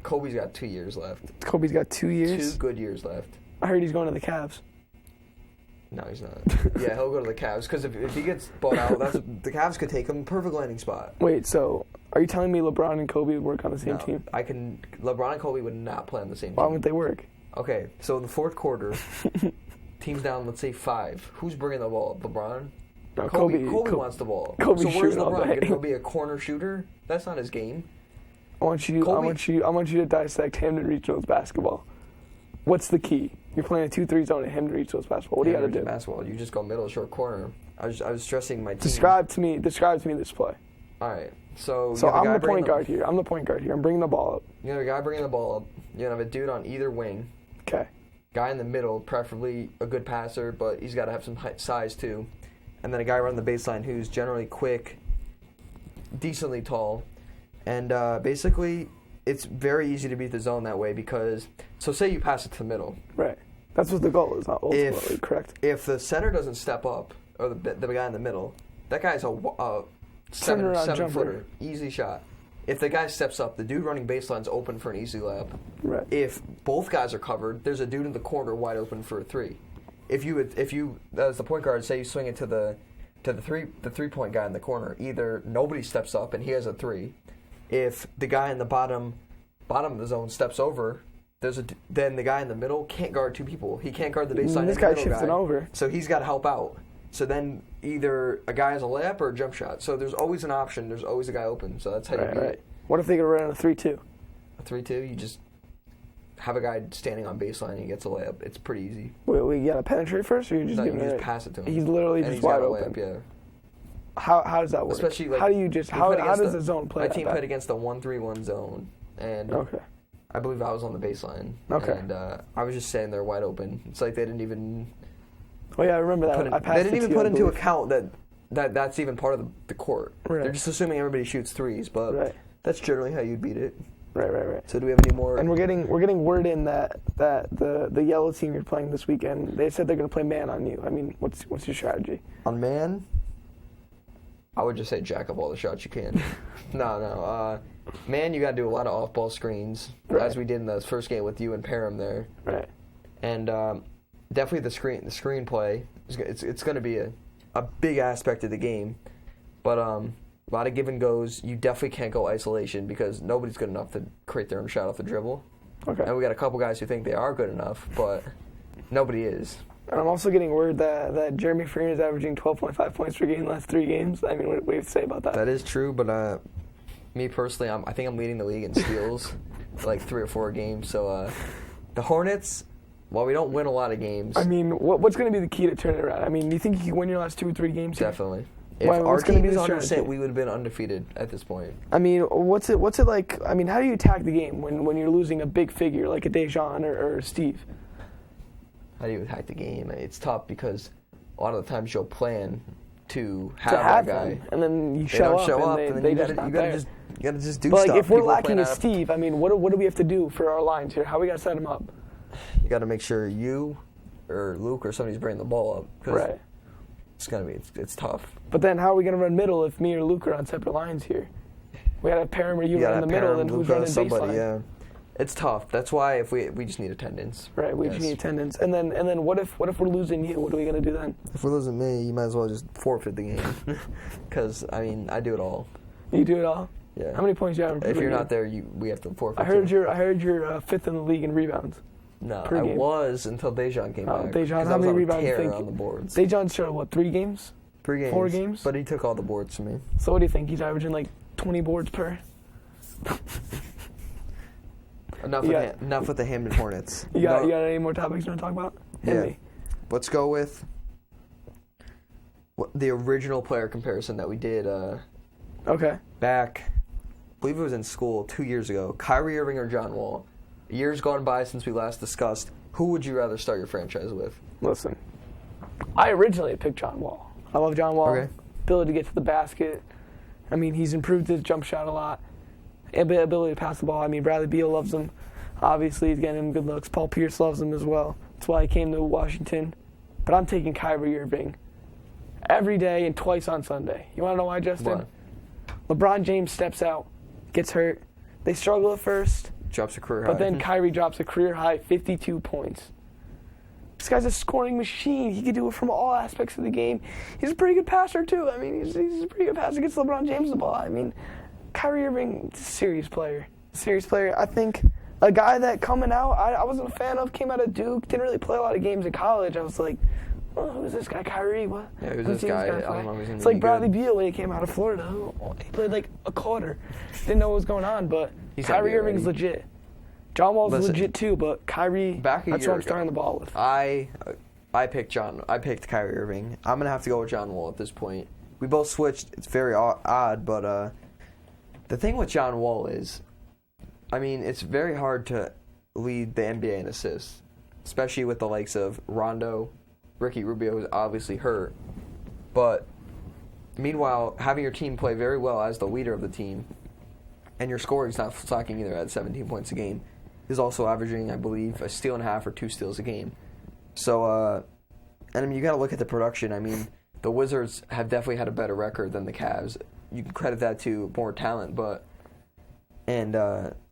Kobe's got 2 years left. Kobe's got 2 years? 2 good years left. I heard he's going to the Cavs. No, he's not. Yeah, he'll go to the Cavs, because if he gets bought out, the Cavs could take him. Perfect landing spot. Wait, so are you telling me LeBron and Kobe would work on the same team? LeBron and Kobe would not play on the same team. Why wouldn't they work? Okay, so in the fourth quarter, team's down, let's say 5. Who's bringing the ball? LeBron? No, Kobe wants the ball. Kobe's so where's shooting all LeBron? day. Going to be a corner shooter? That's not his game. I want you to dissect Hamden Regionals basketball. What's the key? You're playing a 2-3 zone at Hamden Regionals basketball. What do you got to do? Basketball, you just go middle, short corner. I was stressing my team. Describe to me this play. All right. So I'm the point guard here. I'm bringing the ball up. You have a guy bringing the ball up. You have a dude on either wing. Okay. Guy in the middle, preferably a good passer, but he's got to have some size too. And then a guy around the baseline who's generally quick, decently tall. And basically, it's very easy to beat the zone that way because, so say you pass it to the middle. Right. That's what the goal is, ultimately, correct? If the center doesn't step up, or the guy in the middle, that guy's a seven-footer, easy shot. If the guy steps up, the dude running baseline's open for an easy layup. Right. If both guys are covered, there's a dude in the corner wide open for a 3. If you as the point guard, say you swing it to the 3-point guy in the corner, either nobody steps up and he has a 3. If the guy in the bottom of the zone steps over, then the guy in the middle can't guard 2 people. He can't guard the baseline. This guy shifting over, so he's got to help out. So then either a guy has a layup or a jump shot. So there's always an option. There's always a guy open. So that's how you beat it. What if they could run a 3-2? A 3-2, you just have a guy standing on baseline and he gets a layup. It's pretty easy. Wait, we got to penetrate first, or you just you just pass it to him? He's literally just wide open. Layup, yeah. How does that work? Especially how do you just how does the zone play? My team played against the 1-3-1 zone, and I believe I was on the baseline. Okay. And I was just standing there wide open. It's like they didn't even. Oh yeah, I remember that. They didn't even put into account that's even part of the court. Right. They're just assuming everybody shoots threes, but that's generally how you'd beat it. Right. So do we have any more? And we're getting word in that the yellow team you're playing this weekend, they said they're going to play man on you. I mean, what's your strategy? On man? I would just say jack up all the shots you can. No. Man, you got to do a lot of off-ball screens, as we did in the first game with you and Parham there. Right. And definitely the screen play, it's going to be a big aspect of the game. But a lot of give and goes. You definitely can't go isolation because nobody's good enough to create their own shot off the dribble. Okay. And we got a couple guys who think they are good enough, but nobody is. And I'm also getting word that Jeremy Farina is averaging 12.5 points per game the last 3 games. I mean, what do you have to say about that? That is true, but Me personally, I think I'm leading the league in steals, like 3 or 4 games. So the Hornets, while we don't win a lot of games, I mean, what's going to be the key to turn it around? I mean, do you think you can win your last 2 or 3 games here? definitely. If our team is 100%, we would have been undefeated at this point. I mean, what's it like? I mean, how do you attack the game when you're losing a big figure like a Dejan or Steve? How do you attack the game? It's tough because a lot of the times you'll plan to have that guy, them, and then you they don't show up, and and they then just you gotta just do but stuff. Like if we're People lacking plan a Steve, I mean, what do we have to do for our lines here? How we got to set them up? You got to make sure you or Luke or somebody's bringing the ball up. Right. It's tough. But then how are we going to run middle if me or Luke are on separate lines here? We got to pair him where you run in the middle, and who's running baseline? Yeah. It's tough. That's why if we just need attendance. Right, we just need attendance. And then what if we're losing you? What are we going to do then? If we're losing me, you might as well just forfeit the game. Because, I mean, I do it all. You do it all? Yeah. How many points do you have? If you're not there, we have to forfeit. I heard you're 5th in the league in rebounds. No, I was until Dejan came back. Dejan, how many rebounds do you think? On the boards. Dejan showed, what, 3 games? 3 games. 4 games? But he took all the boards from me. So what do you think? He's averaging like 20 boards per? Enough with the Hamden Hornets. You got any more topics you want to talk about? Yeah. Let's go with the original player comparison that we did back, I believe it was in school 2 years ago. Kyrie Irving or John Wall? Years gone by since we last discussed. Who would you rather start your franchise with? Listen, I originally picked John Wall. I love John Wall. Okay. Ability to get to the basket. I mean, he's improved his jump shot a lot. Ability to pass the ball. I mean, Bradley Beal loves him. Obviously, he's getting him good looks. Paul Pierce loves him as well. That's why he came to Washington. But I'm taking Kyrie Irving every day and twice on Sunday. You want to know why, Justin? Why? LeBron James steps out, gets hurt. They struggle at first. Drops a career high. But then Kyrie drops a career high 52 points. This guy's a scoring machine. He can do it from all aspects of the game. He's a pretty good passer, too. I mean, he's a pretty good passer. Gets LeBron James the ball. I mean, Kyrie Irving, serious player. Serious player. I think a guy that coming out, I wasn't a fan of, came out of Duke, didn't really play a lot of games in college. I was like, oh, who's this guy, Kyrie? What? Yeah, who's this guy? I don't know if he's it's like Bradley Beal when he came out of Florida. He played like a quarter. Didn't know what was going on, but Kyrie Irving's legit. John Wall's legit too, but Kyrie, that's what I'm starting the ball with. I picked Kyrie Irving. I'm going to have to go with John Wall at this point. We both switched. It's very odd, but the thing with John Wall is, I mean, it's very hard to lead the NBA in assists, especially with the likes of Rondo, Ricky Rubio, who's obviously hurt. But meanwhile, having your team play very well as the leader of the team, and your scoring's not slacking either at 17 points a game, is also averaging, I believe, a steal and a half or 2 steals a game. So, and I mean, you got to look at the production. I mean, the Wizards have definitely had a better record than the Cavs. You can credit that to more talent, and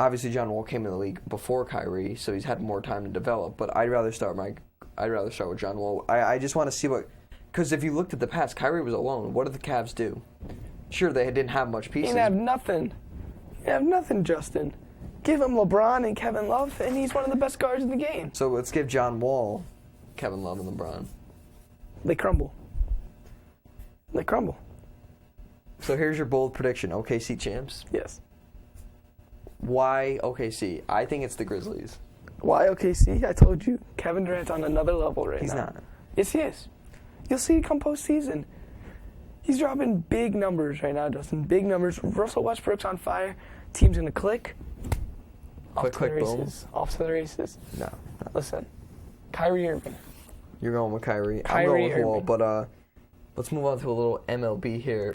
obviously John Wall came in the league before Kyrie, so he's had more time to develop. But I'd rather start with John Wall. I just want to see because if you looked at the past, Kyrie was alone. What did the Cavs do? Sure, they didn't have much pieces. He didn't have nothing. You have nothing, Justin. Give him LeBron and Kevin Love, and he's one of the best guards in the game. So let's give John Wall, Kevin Love, and LeBron. They crumble. So here's your bold prediction. OKC champs? Yes. Why OKC? I think it's the Grizzlies. Why OKC? I told you. Kevin Durant's on another level right now. He's not. Yes, he is. You'll see it come postseason. He's dropping big numbers right now, Justin. Big numbers. Russell Westbrook's on fire. Team's going to click. Click, boom. Off to the races. No. Listen. Kyrie Irving. You're going with Kyrie. I'm going with Wall, but let's move on to a little MLB here.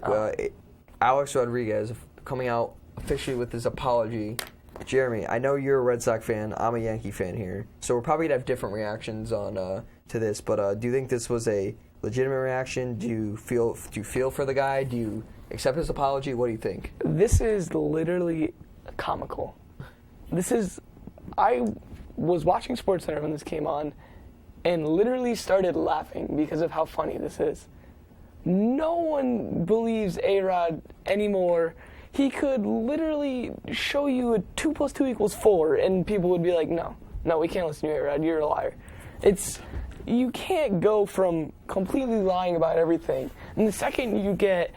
Alex Rodriguez coming out officially with his apology. Jeremy, I know you're a Red Sox fan. I'm a Yankee fan here. So we're probably going to have different reactions on to this, but do you think this was a legitimate reaction? Do you feel for the guy? Do you accept his apology? What do you think? This is literally comical. I was watching SportsCenter when this came on and literally started laughing because of how funny this is. No one believes A-Rod anymore. He could literally show you a 2 + 2 = 4, and people would be like, no, we can't listen to you, A-Rod. You're a liar. You can't go from completely lying about everything, and the second you get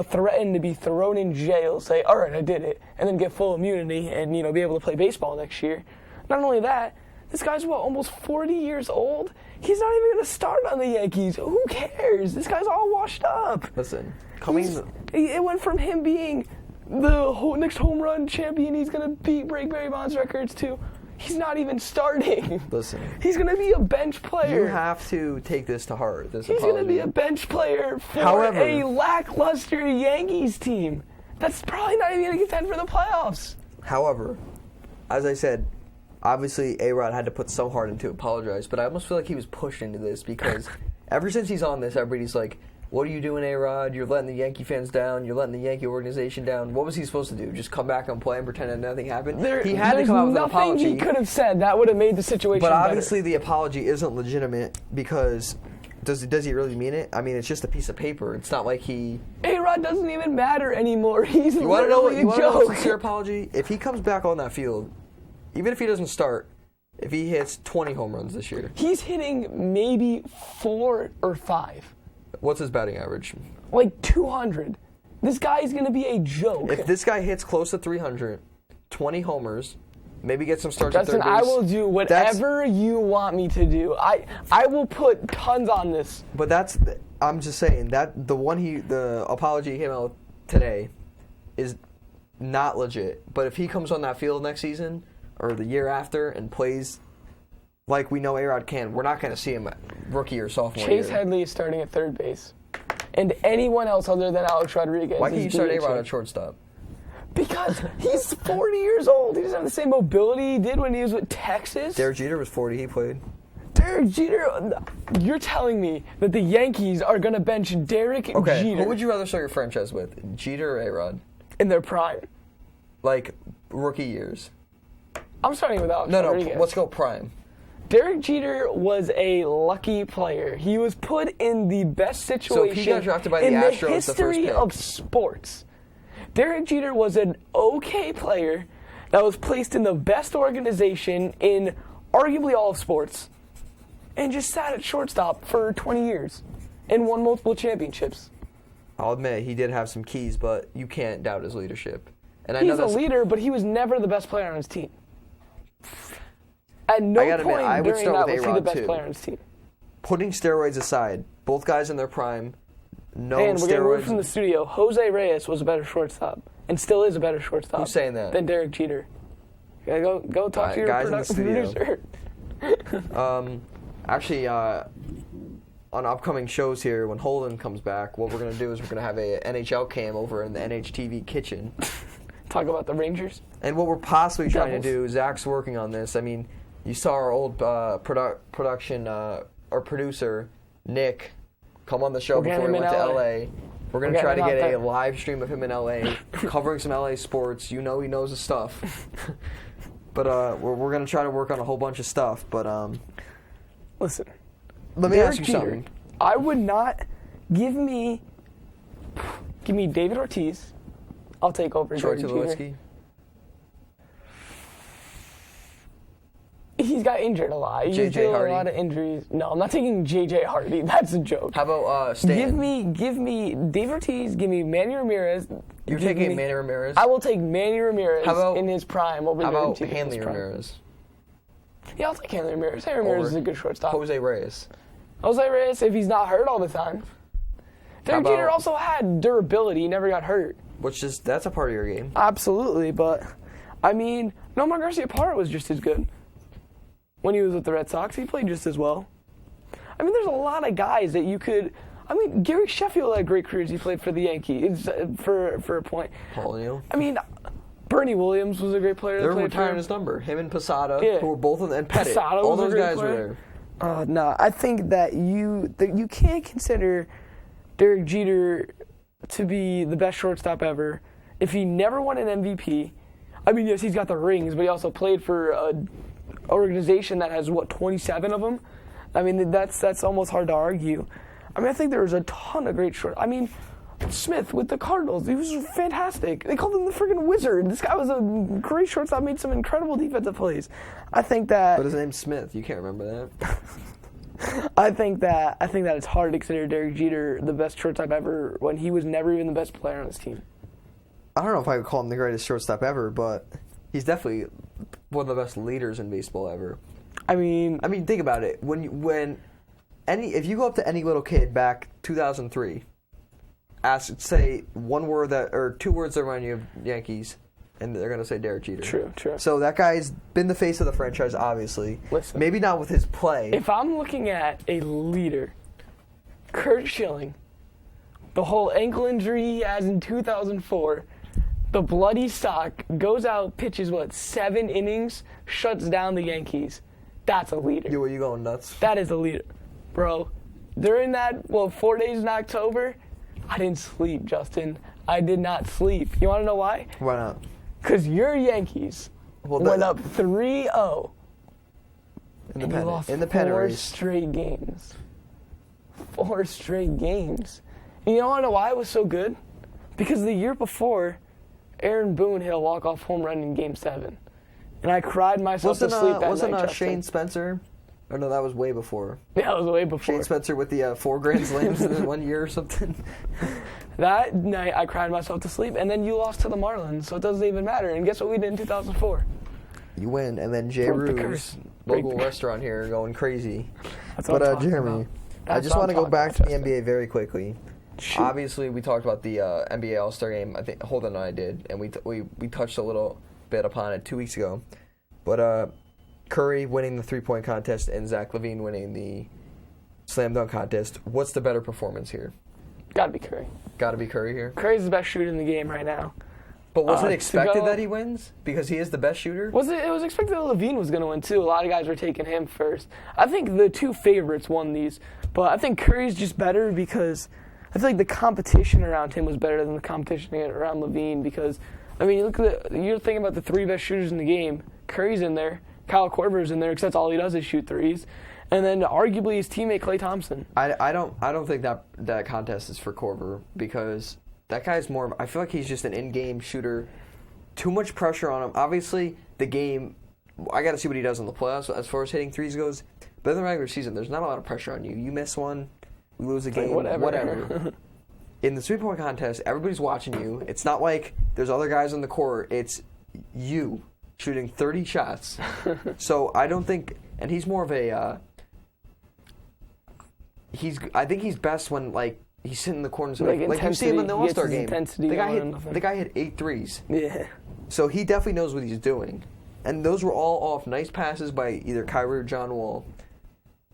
threaten to be thrown in jail, say, all right, I did it, and then get full immunity and, be able to play baseball next year. Not only that, this guy's, almost 40 years old? He's not even going to start on the Yankees. Who cares? This guy's all washed up. Listen, it went from him being the next home run champion, he's going to break Barry Bonds records, to he's not even starting. Listen. He's going to be a bench player. You have to take this to heart, He's going to be a bench player for a lackluster Yankees team. That's probably not even going to contend for the playoffs. However, as I said, obviously A-Rod had to put some heart into apologize, but I almost feel like he was pushed into this because ever since he's on this, everybody's like, what are you doing, A-Rod? You're letting the Yankee fans down. You're letting the Yankee organization down. What was he supposed to do? Just come back and play and pretend that nothing happened? He had to come out with an apology. Nothing he could have said that would have made the situation better. But obviously the apology isn't legitimate because does he really mean it? I mean, it's just a piece of paper. It's not like he... A-Rod doesn't even matter anymore. He's you want to know a joke. sincere apology? If he comes back on that field, even if he doesn't start, if he hits 20 home runs this year... He's hitting maybe 4 or 5. What's his batting average? Like 200. This guy's going to be a joke. If this guy hits close to 300, 20 homers, maybe get some starts at third base. I will do whatever you want me to do. I will put tons on this. But I'm just saying, that the apology he came out with today is not legit. But if he comes on that field next season or the year after and plays like we know A-Rod can, we're not going to see him rookie or sophomore year. Chase Headley is starting at third base. And anyone else other than Alex Rodriguez. Why can't you start A-Rod at shortstop? Because he's 40 years old. He doesn't have the same mobility he did when he was with Texas. Derek Jeter was 40. He played. Derek Jeter, you're telling me that the Yankees are going to bench Derek Jeter. Who would you rather start your franchise with, Jeter or A-Rod? In their prime. Like rookie years. I'm starting with Alex Rodriguez. No, let's go prime. Derek Jeter was a lucky player. He was put in the best situation so if he got drafted by the in Astros, the history of sports. Derek Jeter was an okay player that was placed in the best organization in arguably all of sports and just sat at shortstop for 20 years and won multiple championships. I'll admit he did have some keys, but you can't doubt his leadership. And He's a leader, but he was never the best player on his team. At no point during that was he the best player on his team. Putting steroids aside, both guys in their prime, no and steroids. We're going to move from the studio. Jose Reyes was a better shortstop, and still is a better shortstop. Who's saying that? Than Derek Jeter. You gotta go talk to your producer. Actually, on upcoming shows here, when Holden comes back, what we're going to do is we're going to have a NHL cam over in the NHTV kitchen. Talk about the Rangers. And what we're possibly trying to do, Zach's working on this. I mean, you saw our old producer, Nick, come on the show before he went to LA. We're going to try to get a live stream of him in LA, covering some LA sports. You know he knows his stuff. But we're going to try to work on a whole bunch of stuff. But listen, let me ask you something. I would not give me David Ortiz. I'll take over Troy Derek Jeter. Tulowitzki. He's got injured a lot. He's J.J. Hardy. A lot of injuries. No, I'm not taking J.J. Hardy. That's a joke. How about Stan? Give me Dave Ortiz. Give me Manny Ramirez. You're taking Manny Ramirez? I will take Manny Ramirez in his prime over Derek Jeter. How about Hanley Ramirez? Yeah, I'll take Hanley Ramirez. Hanley Ramirez is a good shortstop. Jose Reyes. Jose Reyes, if he's not hurt all the time. Derek Jeter also had durability. He never got hurt. That's a part of your game. Absolutely, but, I mean, Nomar Garciaparra was just as good. When he was with the Red Sox, he played just as well. I mean, there's a lot of guys that you could... I mean, Gary Sheffield had great careers. He played for the Yankees for a point. Paul O'Neill. I mean, Bernie Williams was a great player. They're retiring his number. Him and Posada, who were both in the... And Pettit. Posada all those guys were there. No, I think that you can't consider Derek Jeter to be the best shortstop ever if he never won an MVP. I mean, yes, he's got the rings, but he also played for an organization that has, 27 of them? I mean, that's almost hard to argue. I mean, I think there was a ton of great I mean, Smith with the Cardinals, he was fantastic. They called him the friggin' wizard. This guy was a great shortstop, made some incredible defensive plays. I think that... But his name's Smith. You can't remember that. I think that it's hard to consider Derek Jeter the best shortstop ever when he was never even the best player on his team. I don't know if I would call him the greatest shortstop ever, but he's definitely one of the best leaders in baseball ever. I mean, think about it. If you go up to any little kid back 2003, say one word or two words that remind you of Yankees, and they're gonna say Derek Jeter. True. So that guy's been the face of the franchise, obviously. Listen, maybe not with his play. If I'm looking at a leader, Kurt Schilling, the whole ankle injury he has in 2004, the bloody sock, goes out, pitches 7 innings, shuts down the Yankees. That's a leader. You going nuts? That is a leader, bro. During that 4 days in October, I didn't sleep, Justin. I did not sleep. You want to know why? Why not? Because your Yankees went up 3-0. And you lost 4 straight games. 4 straight games. And you want to know why it was so good? Because the year before, Aaron Boone hit a walk-off home run in Game 7. And I cried myself to sleep that night. Wasn't Shane Spencer? Oh, no, that was way before. Yeah, it was way before. Shane Spencer with the 4 Grand Slams in 1 year or something. That night, I cried myself to sleep, and then you lost to the Marlins, so it doesn't even matter. And guess what we did in 2004? You win, and then J. Rue's local restaurant here going crazy. But Jeremy, I just want to go back to the NBA very quickly. Shoot. Obviously, we talked about the NBA All-Star Game. I think Holden and I did, and we touched a little bit upon it 2 weeks ago. But Curry winning the three-point contest and Zach LaVine winning the slam dunk contest. What's the better performance here? Gotta be Curry. Gotta be Curry here? Curry's the best shooter in the game right now. But was it expected that he wins? Because he is the best shooter? It was expected that LaVine was going to win, too. A lot of guys were taking him first. I think the 2 favorites won these. But I think Curry's just better because I feel like the competition around him was better than the competition around LaVine because, I mean, you're thinking about the 3 best shooters in the game. Curry's in there. Kyle Korver's in there because that's all he does is shoot threes. And then arguably his teammate Klay Thompson. I don't think that contest is for Korver because that guy's more. I feel like he's just an in-game shooter. Too much pressure on him. Obviously, the game. I got to see what he does in the playoffs as far as hitting threes goes. But in the regular season, there's not a lot of pressure on you. You miss one, we lose a game, whatever. In the three-point contest, everybody's watching you. It's not like there's other guys on the court. It's you shooting 30 shots. So I don't think. And he's more of a. I think he's best when he's sitting in the corners. Like you see him in the All-Star game. The guy hit 8 threes. Yeah. So he definitely knows what he's doing. And those were all off nice passes by either Kyrie or John Wall.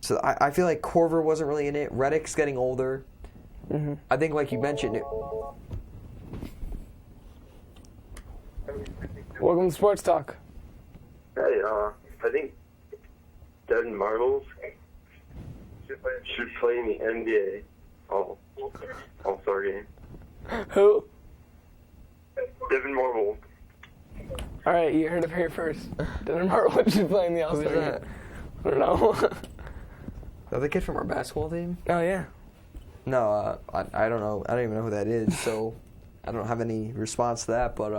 So I feel like Korver wasn't really in it. Redick's getting older. Mm-hmm. I think, like you mentioned. Welcome to Sports Talk. Hey, I think Devin Marbles should play in the NBA All-Star game. Who? Devin Marbles. All right, you heard it here first. Devin Marbles should play in the All-Star game. That? I don't know. Oh, the kid from our basketball team? Oh, yeah. No, I don't know. I don't even know who that is, so I don't have any response to that. But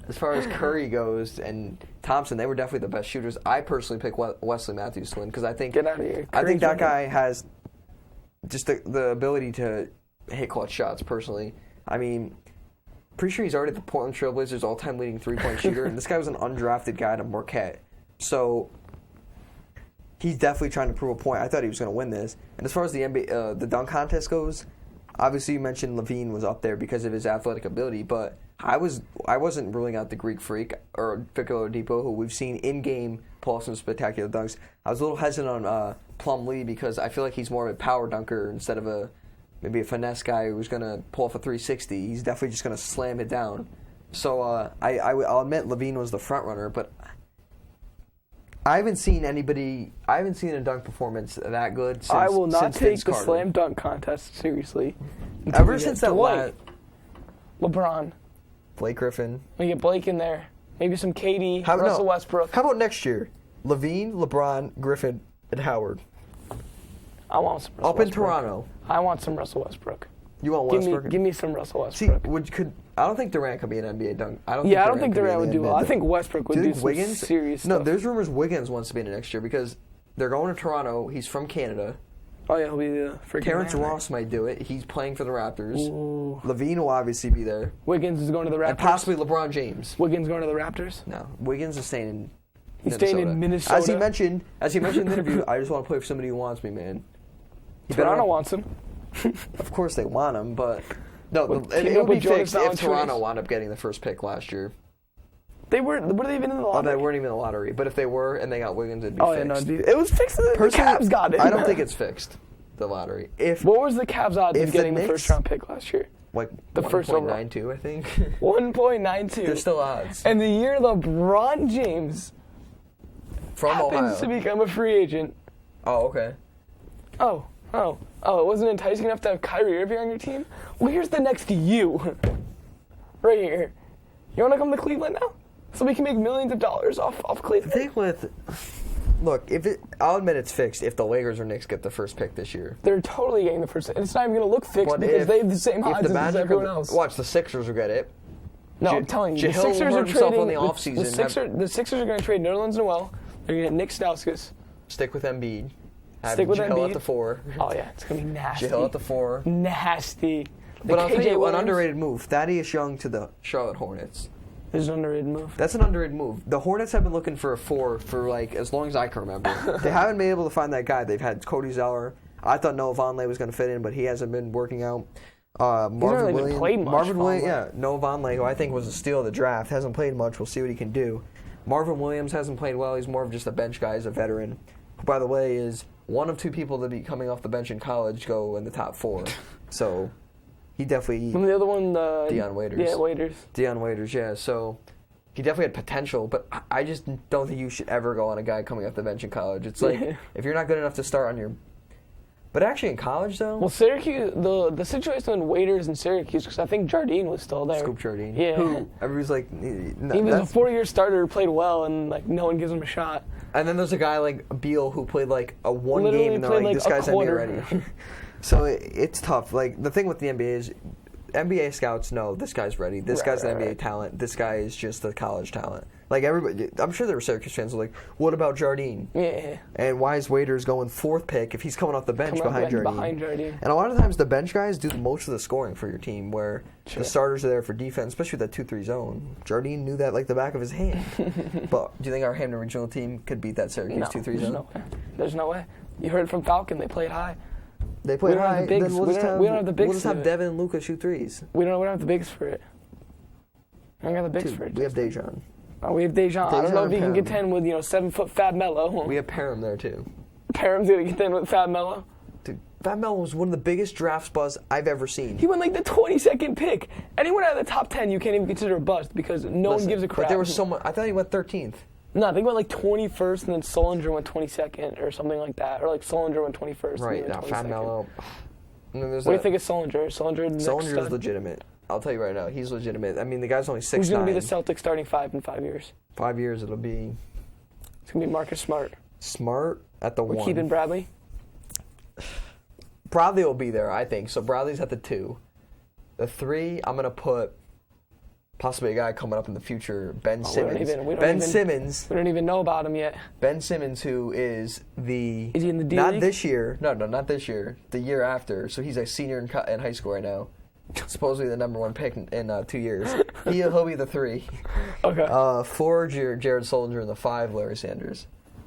as far as Curry goes and Thompson, they were definitely the best shooters. I personally pick Wesley Matthews to win because I think Get out of here. I think that guy has just the ability to hit clutch shots. Personally, I mean, pretty sure he's already the Portland Trailblazers all-time leading three-point shooter, and this guy was an undrafted guy to Marquette, so he's definitely trying to prove a point. I thought he was going to win this. And as far as the NBA, the dunk contest goes, obviously you mentioned LaVine was up there because of his athletic ability, but I wasn't ruling out the Greek Freak or Victor Oladipo, who we've seen in-game pull off some spectacular dunks. I was a little hesitant on Plumlee because I feel like he's more of a power dunker instead of maybe a finesse guy who's going to pull off a 360. He's definitely just going to slam it down. So I'll admit LaVine was the front runner, but I haven't seen a dunk performance that good since I will not take the Carter. slam dunk contest seriously. Ever since that Dwight, LeBron. Blake Griffin. We get Blake in there. Maybe some KD, Russell Westbrook. How about next year? LaVine, LeBron, Griffin, and Howard. I want some Russell Up Westbrook. in Toronto. I want some Russell Westbrook. You want Westbrook? Give me some Russell See, Westbrook. I don't think Durant could be an NBA dunk. I don't think Durant would do well. I think Westbrook would do some serious stuff. No, there's rumors Wiggins wants to be in it next year because they're going to Toronto. He's from Canada. Oh, yeah, he'll be the freaking Terrence man. Ross might do it. He's playing for the Raptors. Ooh. LaVine will obviously be there. Wiggins is going to the Raptors. And possibly LeBron James. Wiggins going to the Raptors? No, Wiggins is staying in He's Minnesota. staying in Minnesota. As he mentioned in the interview, I just want to play for somebody who wants me, man. Toronto wants him. Of course they want him, but no, it would be fixed if Toronto wound up getting the first pick last year. Were they even in the lottery? Oh, they weren't even in the lottery. But if they were and they got Wiggins, it'd be fixed. Yeah, no, it was fixed. The Cavs got it. I don't think it's fixed, the lottery. What was the Cavs odds of getting the first round pick last year? Like the 1.92, I think. 1.92. There's still odds. And the year LeBron James happens to become a free agent. Oh, okay. Oh, it wasn't enticing enough to have Kyrie Irving on your team? Well, here's the next you. Right here. You want to come to Cleveland now? So we can make millions of dollars off Cleveland? I think I'll admit it's fixed if the Lakers or Knicks get the first pick this year. They're totally getting the first. And it's not even going to look fixed because they have the same odds as everyone else. Watch, the Sixers will get it. No, I'm telling you, the Sixers are trading in the offseason. The Sixers are going to trade Nerlens Noel. They're going to get Nick Stauskas. Stick with Embiid. Stick with Embiid Embiid at the 4. Oh yeah, it's going to be nasty. J-Hill at the 4. Nasty. But I'll tell you an underrated move. Thaddeus Young to the Charlotte Hornets. It's an underrated move. That's an underrated move. The Hornets have been looking for a 4 for like as long as I can remember. They haven't been able to find that guy. They've had Cody Zeller. I thought Noah Vonleh was going to fit in, but he hasn't been working out. Marvin Williams. Noah Vonleh, who I think was a steal of the draft, hasn't played much. We'll see what he can do. Marvin Williams hasn't played well. He's more of just a bench guy. He's a veteran. Who, by the way, is one of 2 people to be coming off the bench in college go in the top 4. So he definitely. And the other one, Deion Waiters. Yeah, Waiters. Deion Waiters, yeah. So he definitely had potential, but I just don't think you should ever go on a guy coming off the bench in college. It's like if you're not good enough to start on your. But actually, in college though. Well, Syracuse, the situation in Waiters in Syracuse, because I think Jardine was still there. Scoop Jardine. Yeah. Who everybody's like. No, he was a 4-year starter who played well, and like no one gives him a shot. And then there's a guy like Beal who played like a one game, and they're like, this guy's NBA ready. So it's tough. Like the thing with the NBA is, NBA scouts know this guy's ready. This guy's an NBA talent. This guy is just a college talent. Like everybody, I'm sure there were Syracuse fans who were like, "What about Jardine? Yeah. And why is Waiters going 4th pick if he's coming off the bench behind Jardine? And a lot of times the bench guys do most of the scoring for your team, where the starters are there for defense, especially with that 2-3 zone. Jardine knew that like the back of his hand. But do you think our Hampton Regional team could beat that Syracuse 2-3 zone? No way. There's no way. You heard it from Falcon. They played high. They played high. We don't have the bigs. We'll just have Devin and Luka shoot threes. We don't have the bigs for it. I don't got the bigs for it. We have Dejan. Oh, we have Dejan. I don't know if he can contend with 7-foot Fab Melo. We have Parham there too. Parham's gonna contend with Fab Melo. Dude, Fab Melo was one of the biggest draft busts I've ever seen. He went like the 22nd pick. Anyone out of the top 10 you can't even consider a bust because no one gives a crap. But there was so much. I thought he went 13th. No, I think he went like 21st, and then Solinger went 22nd or something like that, or like Solinger went 21st. Right now, Fab Melo. What do you think of Solinger? Solinger's legitimate. I'll tell you right now, he's legitimate. I mean, the guy's only 6'9". Who's going to be the Celtics starting 5 in 5 years? 5 years, it'll be. It's going to be Marcus Smart. Smart at the 1. With Keegan Bradley. Bradley will be there, I think. So Bradley's at the 2. The 3, I'm going to put possibly a guy coming up in the future, Ben Simmons. Simmons. We don't even know about him yet. Ben Simmons, who is the. Is he in the D Not League? this year. No, not this year. The year after. So he's a senior in high school right now. Supposedly the number 1 pick in 2 years. He'll be the 3. Okay. 4, Jared Solinger, and the 5, Larry Sanders.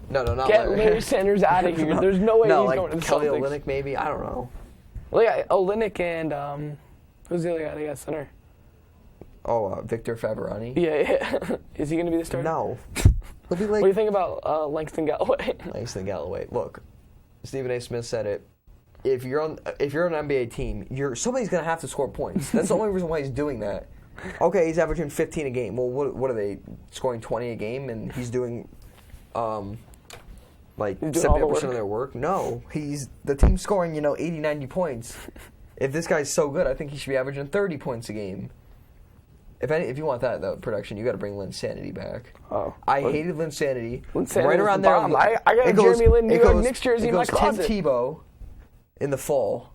No, not Get Larry. Larry Sanders out of here. There's no way he's going to the Kelly Celtics. Olynyk maybe? I don't know. Well, yeah, Olynyk and who's the other guy they got center? Victor Favorani? Yeah. Is he going to be the starter? No. He'll be like. What do you think about Langston Galloway? Langston Galloway. Look, Stephen A. Smith said it. If you're on an NBA team, somebody's going to have to score points. That's the only reason why he's doing that. Okay, he's averaging 15 a game. Well, what are they scoring 20 a game, and he's doing 70% of their work? No, the team's scoring 80, 90 points. If this guy's so good, I think he should be averaging 30 points a game. If you want that production, you got to bring Linsanity back. Oh, I hated Linsanity. Right around there, I got Jeremy Lin New York Knicks jersey in my closet. Tim Tebow in the fall,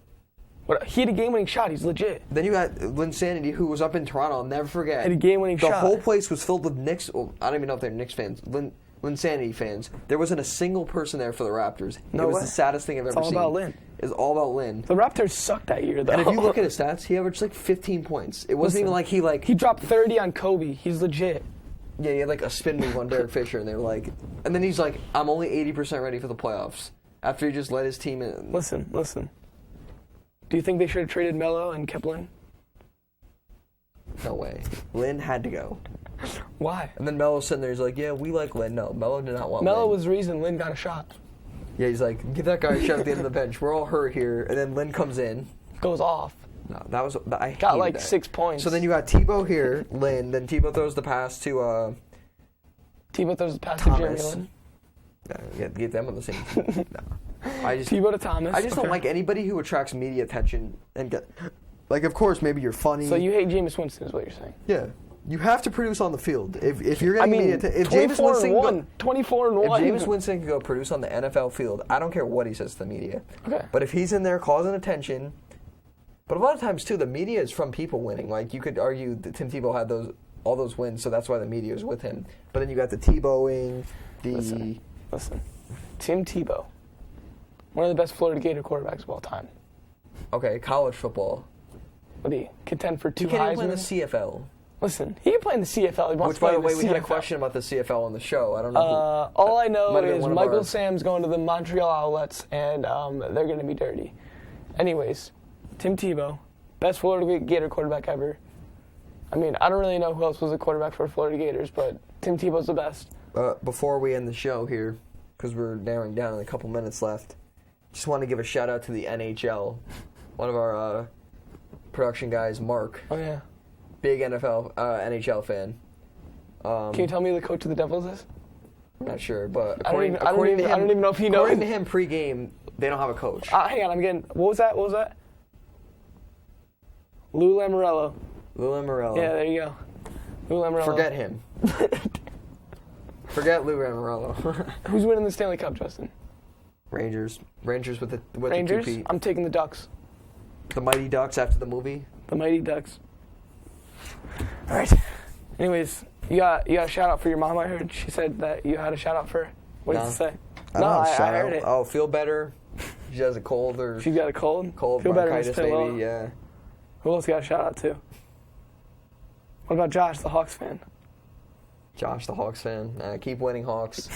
He had a game-winning shot. He's legit. Then you got Linsanity, who was up in Toronto. I'll never forget. Had a game-winning shot. The whole place was filled with Knicks. Well, I don't even know if they're Knicks fans. Linsanity fans. There wasn't a single person there for the Raptors. No it was way. the saddest thing I've ever seen. It's all about Lin. It's all about Lin. The Raptors sucked that year, though. And if you look at his stats, he averaged like 15 points. It wasn't even like he dropped 30 on Kobe. He's legit. Yeah, he had like a spin move on Derek Fisher, and they were like, and then he's like, I'm only 80% ready for the playoffs. After he just led his team in. Listen. Do you think they should have traded Melo and kept Lin? No way. Lin had to go. Why? And then Melo's sitting there, he's like, yeah, we like Lin. No, Melo did not want Melo Lin. was the reason Lin got a shot. Yeah, he's like, give that guy a shot at the end of the bench. We're all hurt here. And then Lin comes in. Goes off. No, that was, I got like that. 6 points. So then you got Tebow here, Lin. Then Tebow throws the pass to Tebow throws the pass Thomas. to Jeremy Lin. Yeah, get them on the same team. No. Tebow to Thomas. I just don't like anybody who attracts media attention and get, like, of course, maybe you're funny. So you hate Jameis Winston is what you're saying? Yeah. You have to produce on the field. If you're getting media attention. If 24-1. If 24-1. Jameis Winston can go produce on the NFL field, I don't care what he says to the media. Okay. But if he's in there causing attention, but a lot of times, too, the media is from people winning. Like, you could argue that Tim Tebow had all those wins, so that's why the media is with him. But then you got the Tebowing, Listen. Tim Tebow. One of the best Florida Gator quarterbacks of all time. Okay, college football. What do you contend for 2 He can't even play in Heisman? the CFL. Listen, he can play in the CFL. He wants Which, to play by the in way, we had a CFL. question about the CFL on the show. I don't know All I know might have been is one of Michael our- Sam's going to the Montreal Alouettes, and they're going to be dirty. Anyways, Tim Tebow, best Florida Gator quarterback ever. I mean, I don't really know who else was a quarterback for Florida Gators, but Tim Tebow's the best. Before we end the show here, because we're narrowing down in a couple minutes left, just want to give a shout out to the NHL. One of our production guys, Mark. Oh, yeah. Big NHL fan. Can you tell me who the coach of the Devils is? I'm not sure, but I don't according to him, I don't even know if he knows. According to him, pre-game, they don't have a coach. Hang on, I'm getting. What was that? Lou Lamoriello. Lou Lamoriello. Yeah, there you go. Lou Lamoriello. Forget him. Forget Lou Lamoriello. Who's winning the Stanley Cup, Justin? Rangers with the Rangers? 2P. I'm taking the Ducks. The Mighty Ducks after the movie. The Mighty Ducks. All right. Anyways, you got a shout out for your mom. I heard she said that you had a shout out for her. What did you say? I heard it. Oh, feel better. She has a cold or She got a cold. cold Feel better, bronchitis, Miss Pillow. maybe. Yeah. Who else you got a shout out to? What about Josh, the Hawks fan? Josh, the Hawks fan. Keep winning, Hawks.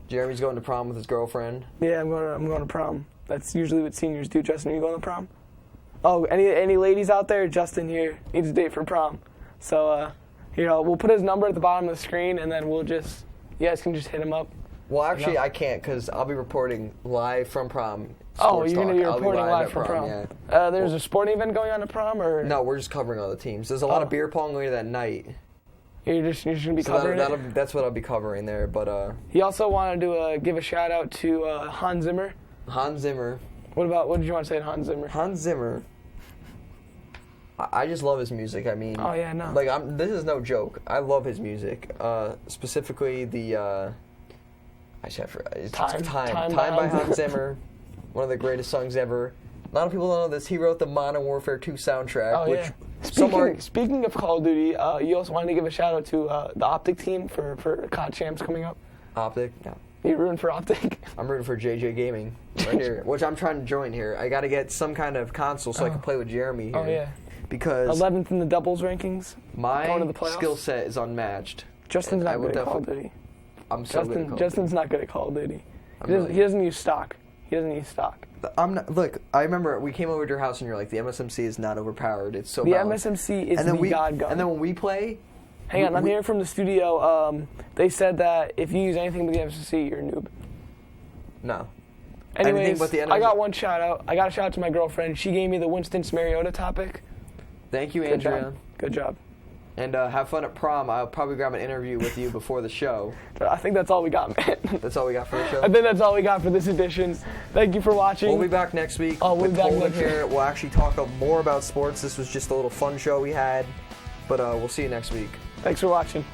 Jeremy's going to prom with his girlfriend. Yeah, I'm going to prom. That's usually what seniors do. Justin, are you going to prom? Oh, any ladies out there? Justin here needs a date for prom. So, we'll put his number at the bottom of the screen, and then you guys can just hit him up. Well, actually, I can't because I'll be reporting live from prom. Oh, you're going to be I'll reporting live at from prom. Yeah. There's a sporting event going on at prom, or No, we're just covering all the teams. There's a lot of beer pong later that night. You're just going to be So covering it? that's what I'll be covering there. But He also wanted to give a shout out to Hans Zimmer. Hans Zimmer. What did you want to say to Hans Zimmer? Hans Zimmer. I just love his music. I mean, Oh, yeah, no. This is no joke. I love his music. Specifically the it's Time by Hans Zimmer. One of the greatest songs ever. A lot of people don't know this. He wrote the Modern Warfare 2 soundtrack. Oh, which yeah. Speaking of Call of Duty, you also wanted to give a shout out to the Optic team for COD Champs coming up. Optic? Yeah. You rooting for Optic? I'm rooting for JJ Gaming right here, which I'm trying to join here. I got to get some kind of console so I can play with Jeremy here. Oh, yeah. Because 11th in the doubles rankings. Going to the my playoffs. skill set is unmatched. Justin's not good at Call of Duty. I'm so good at Call of Duty. Justin's not good at Call of Duty. He doesn't use stock. I'm not. Look, I remember we came over to your house and you're like, the MSMC is not overpowered. It's so The balanced. MSMC is the God gun. And then when we play, hang on, I'm hearing from the studio. They said that if you use anything but the MSMC, you're a noob. No. Anyways, but the I got one shout out. I got a shout out to my girlfriend. She gave me the Winston Mariota topic. Thank you, Andrea. Good job. And have fun at prom. I'll probably grab an interview with you before the show. I think that's all we got, man. That's all we got for the show? I think that's all we got for this edition. Thank you for watching. We'll be back next week with Holden here. We'll actually talk more about sports. This was just a little fun show we had. But we'll see you next week. Thanks for watching.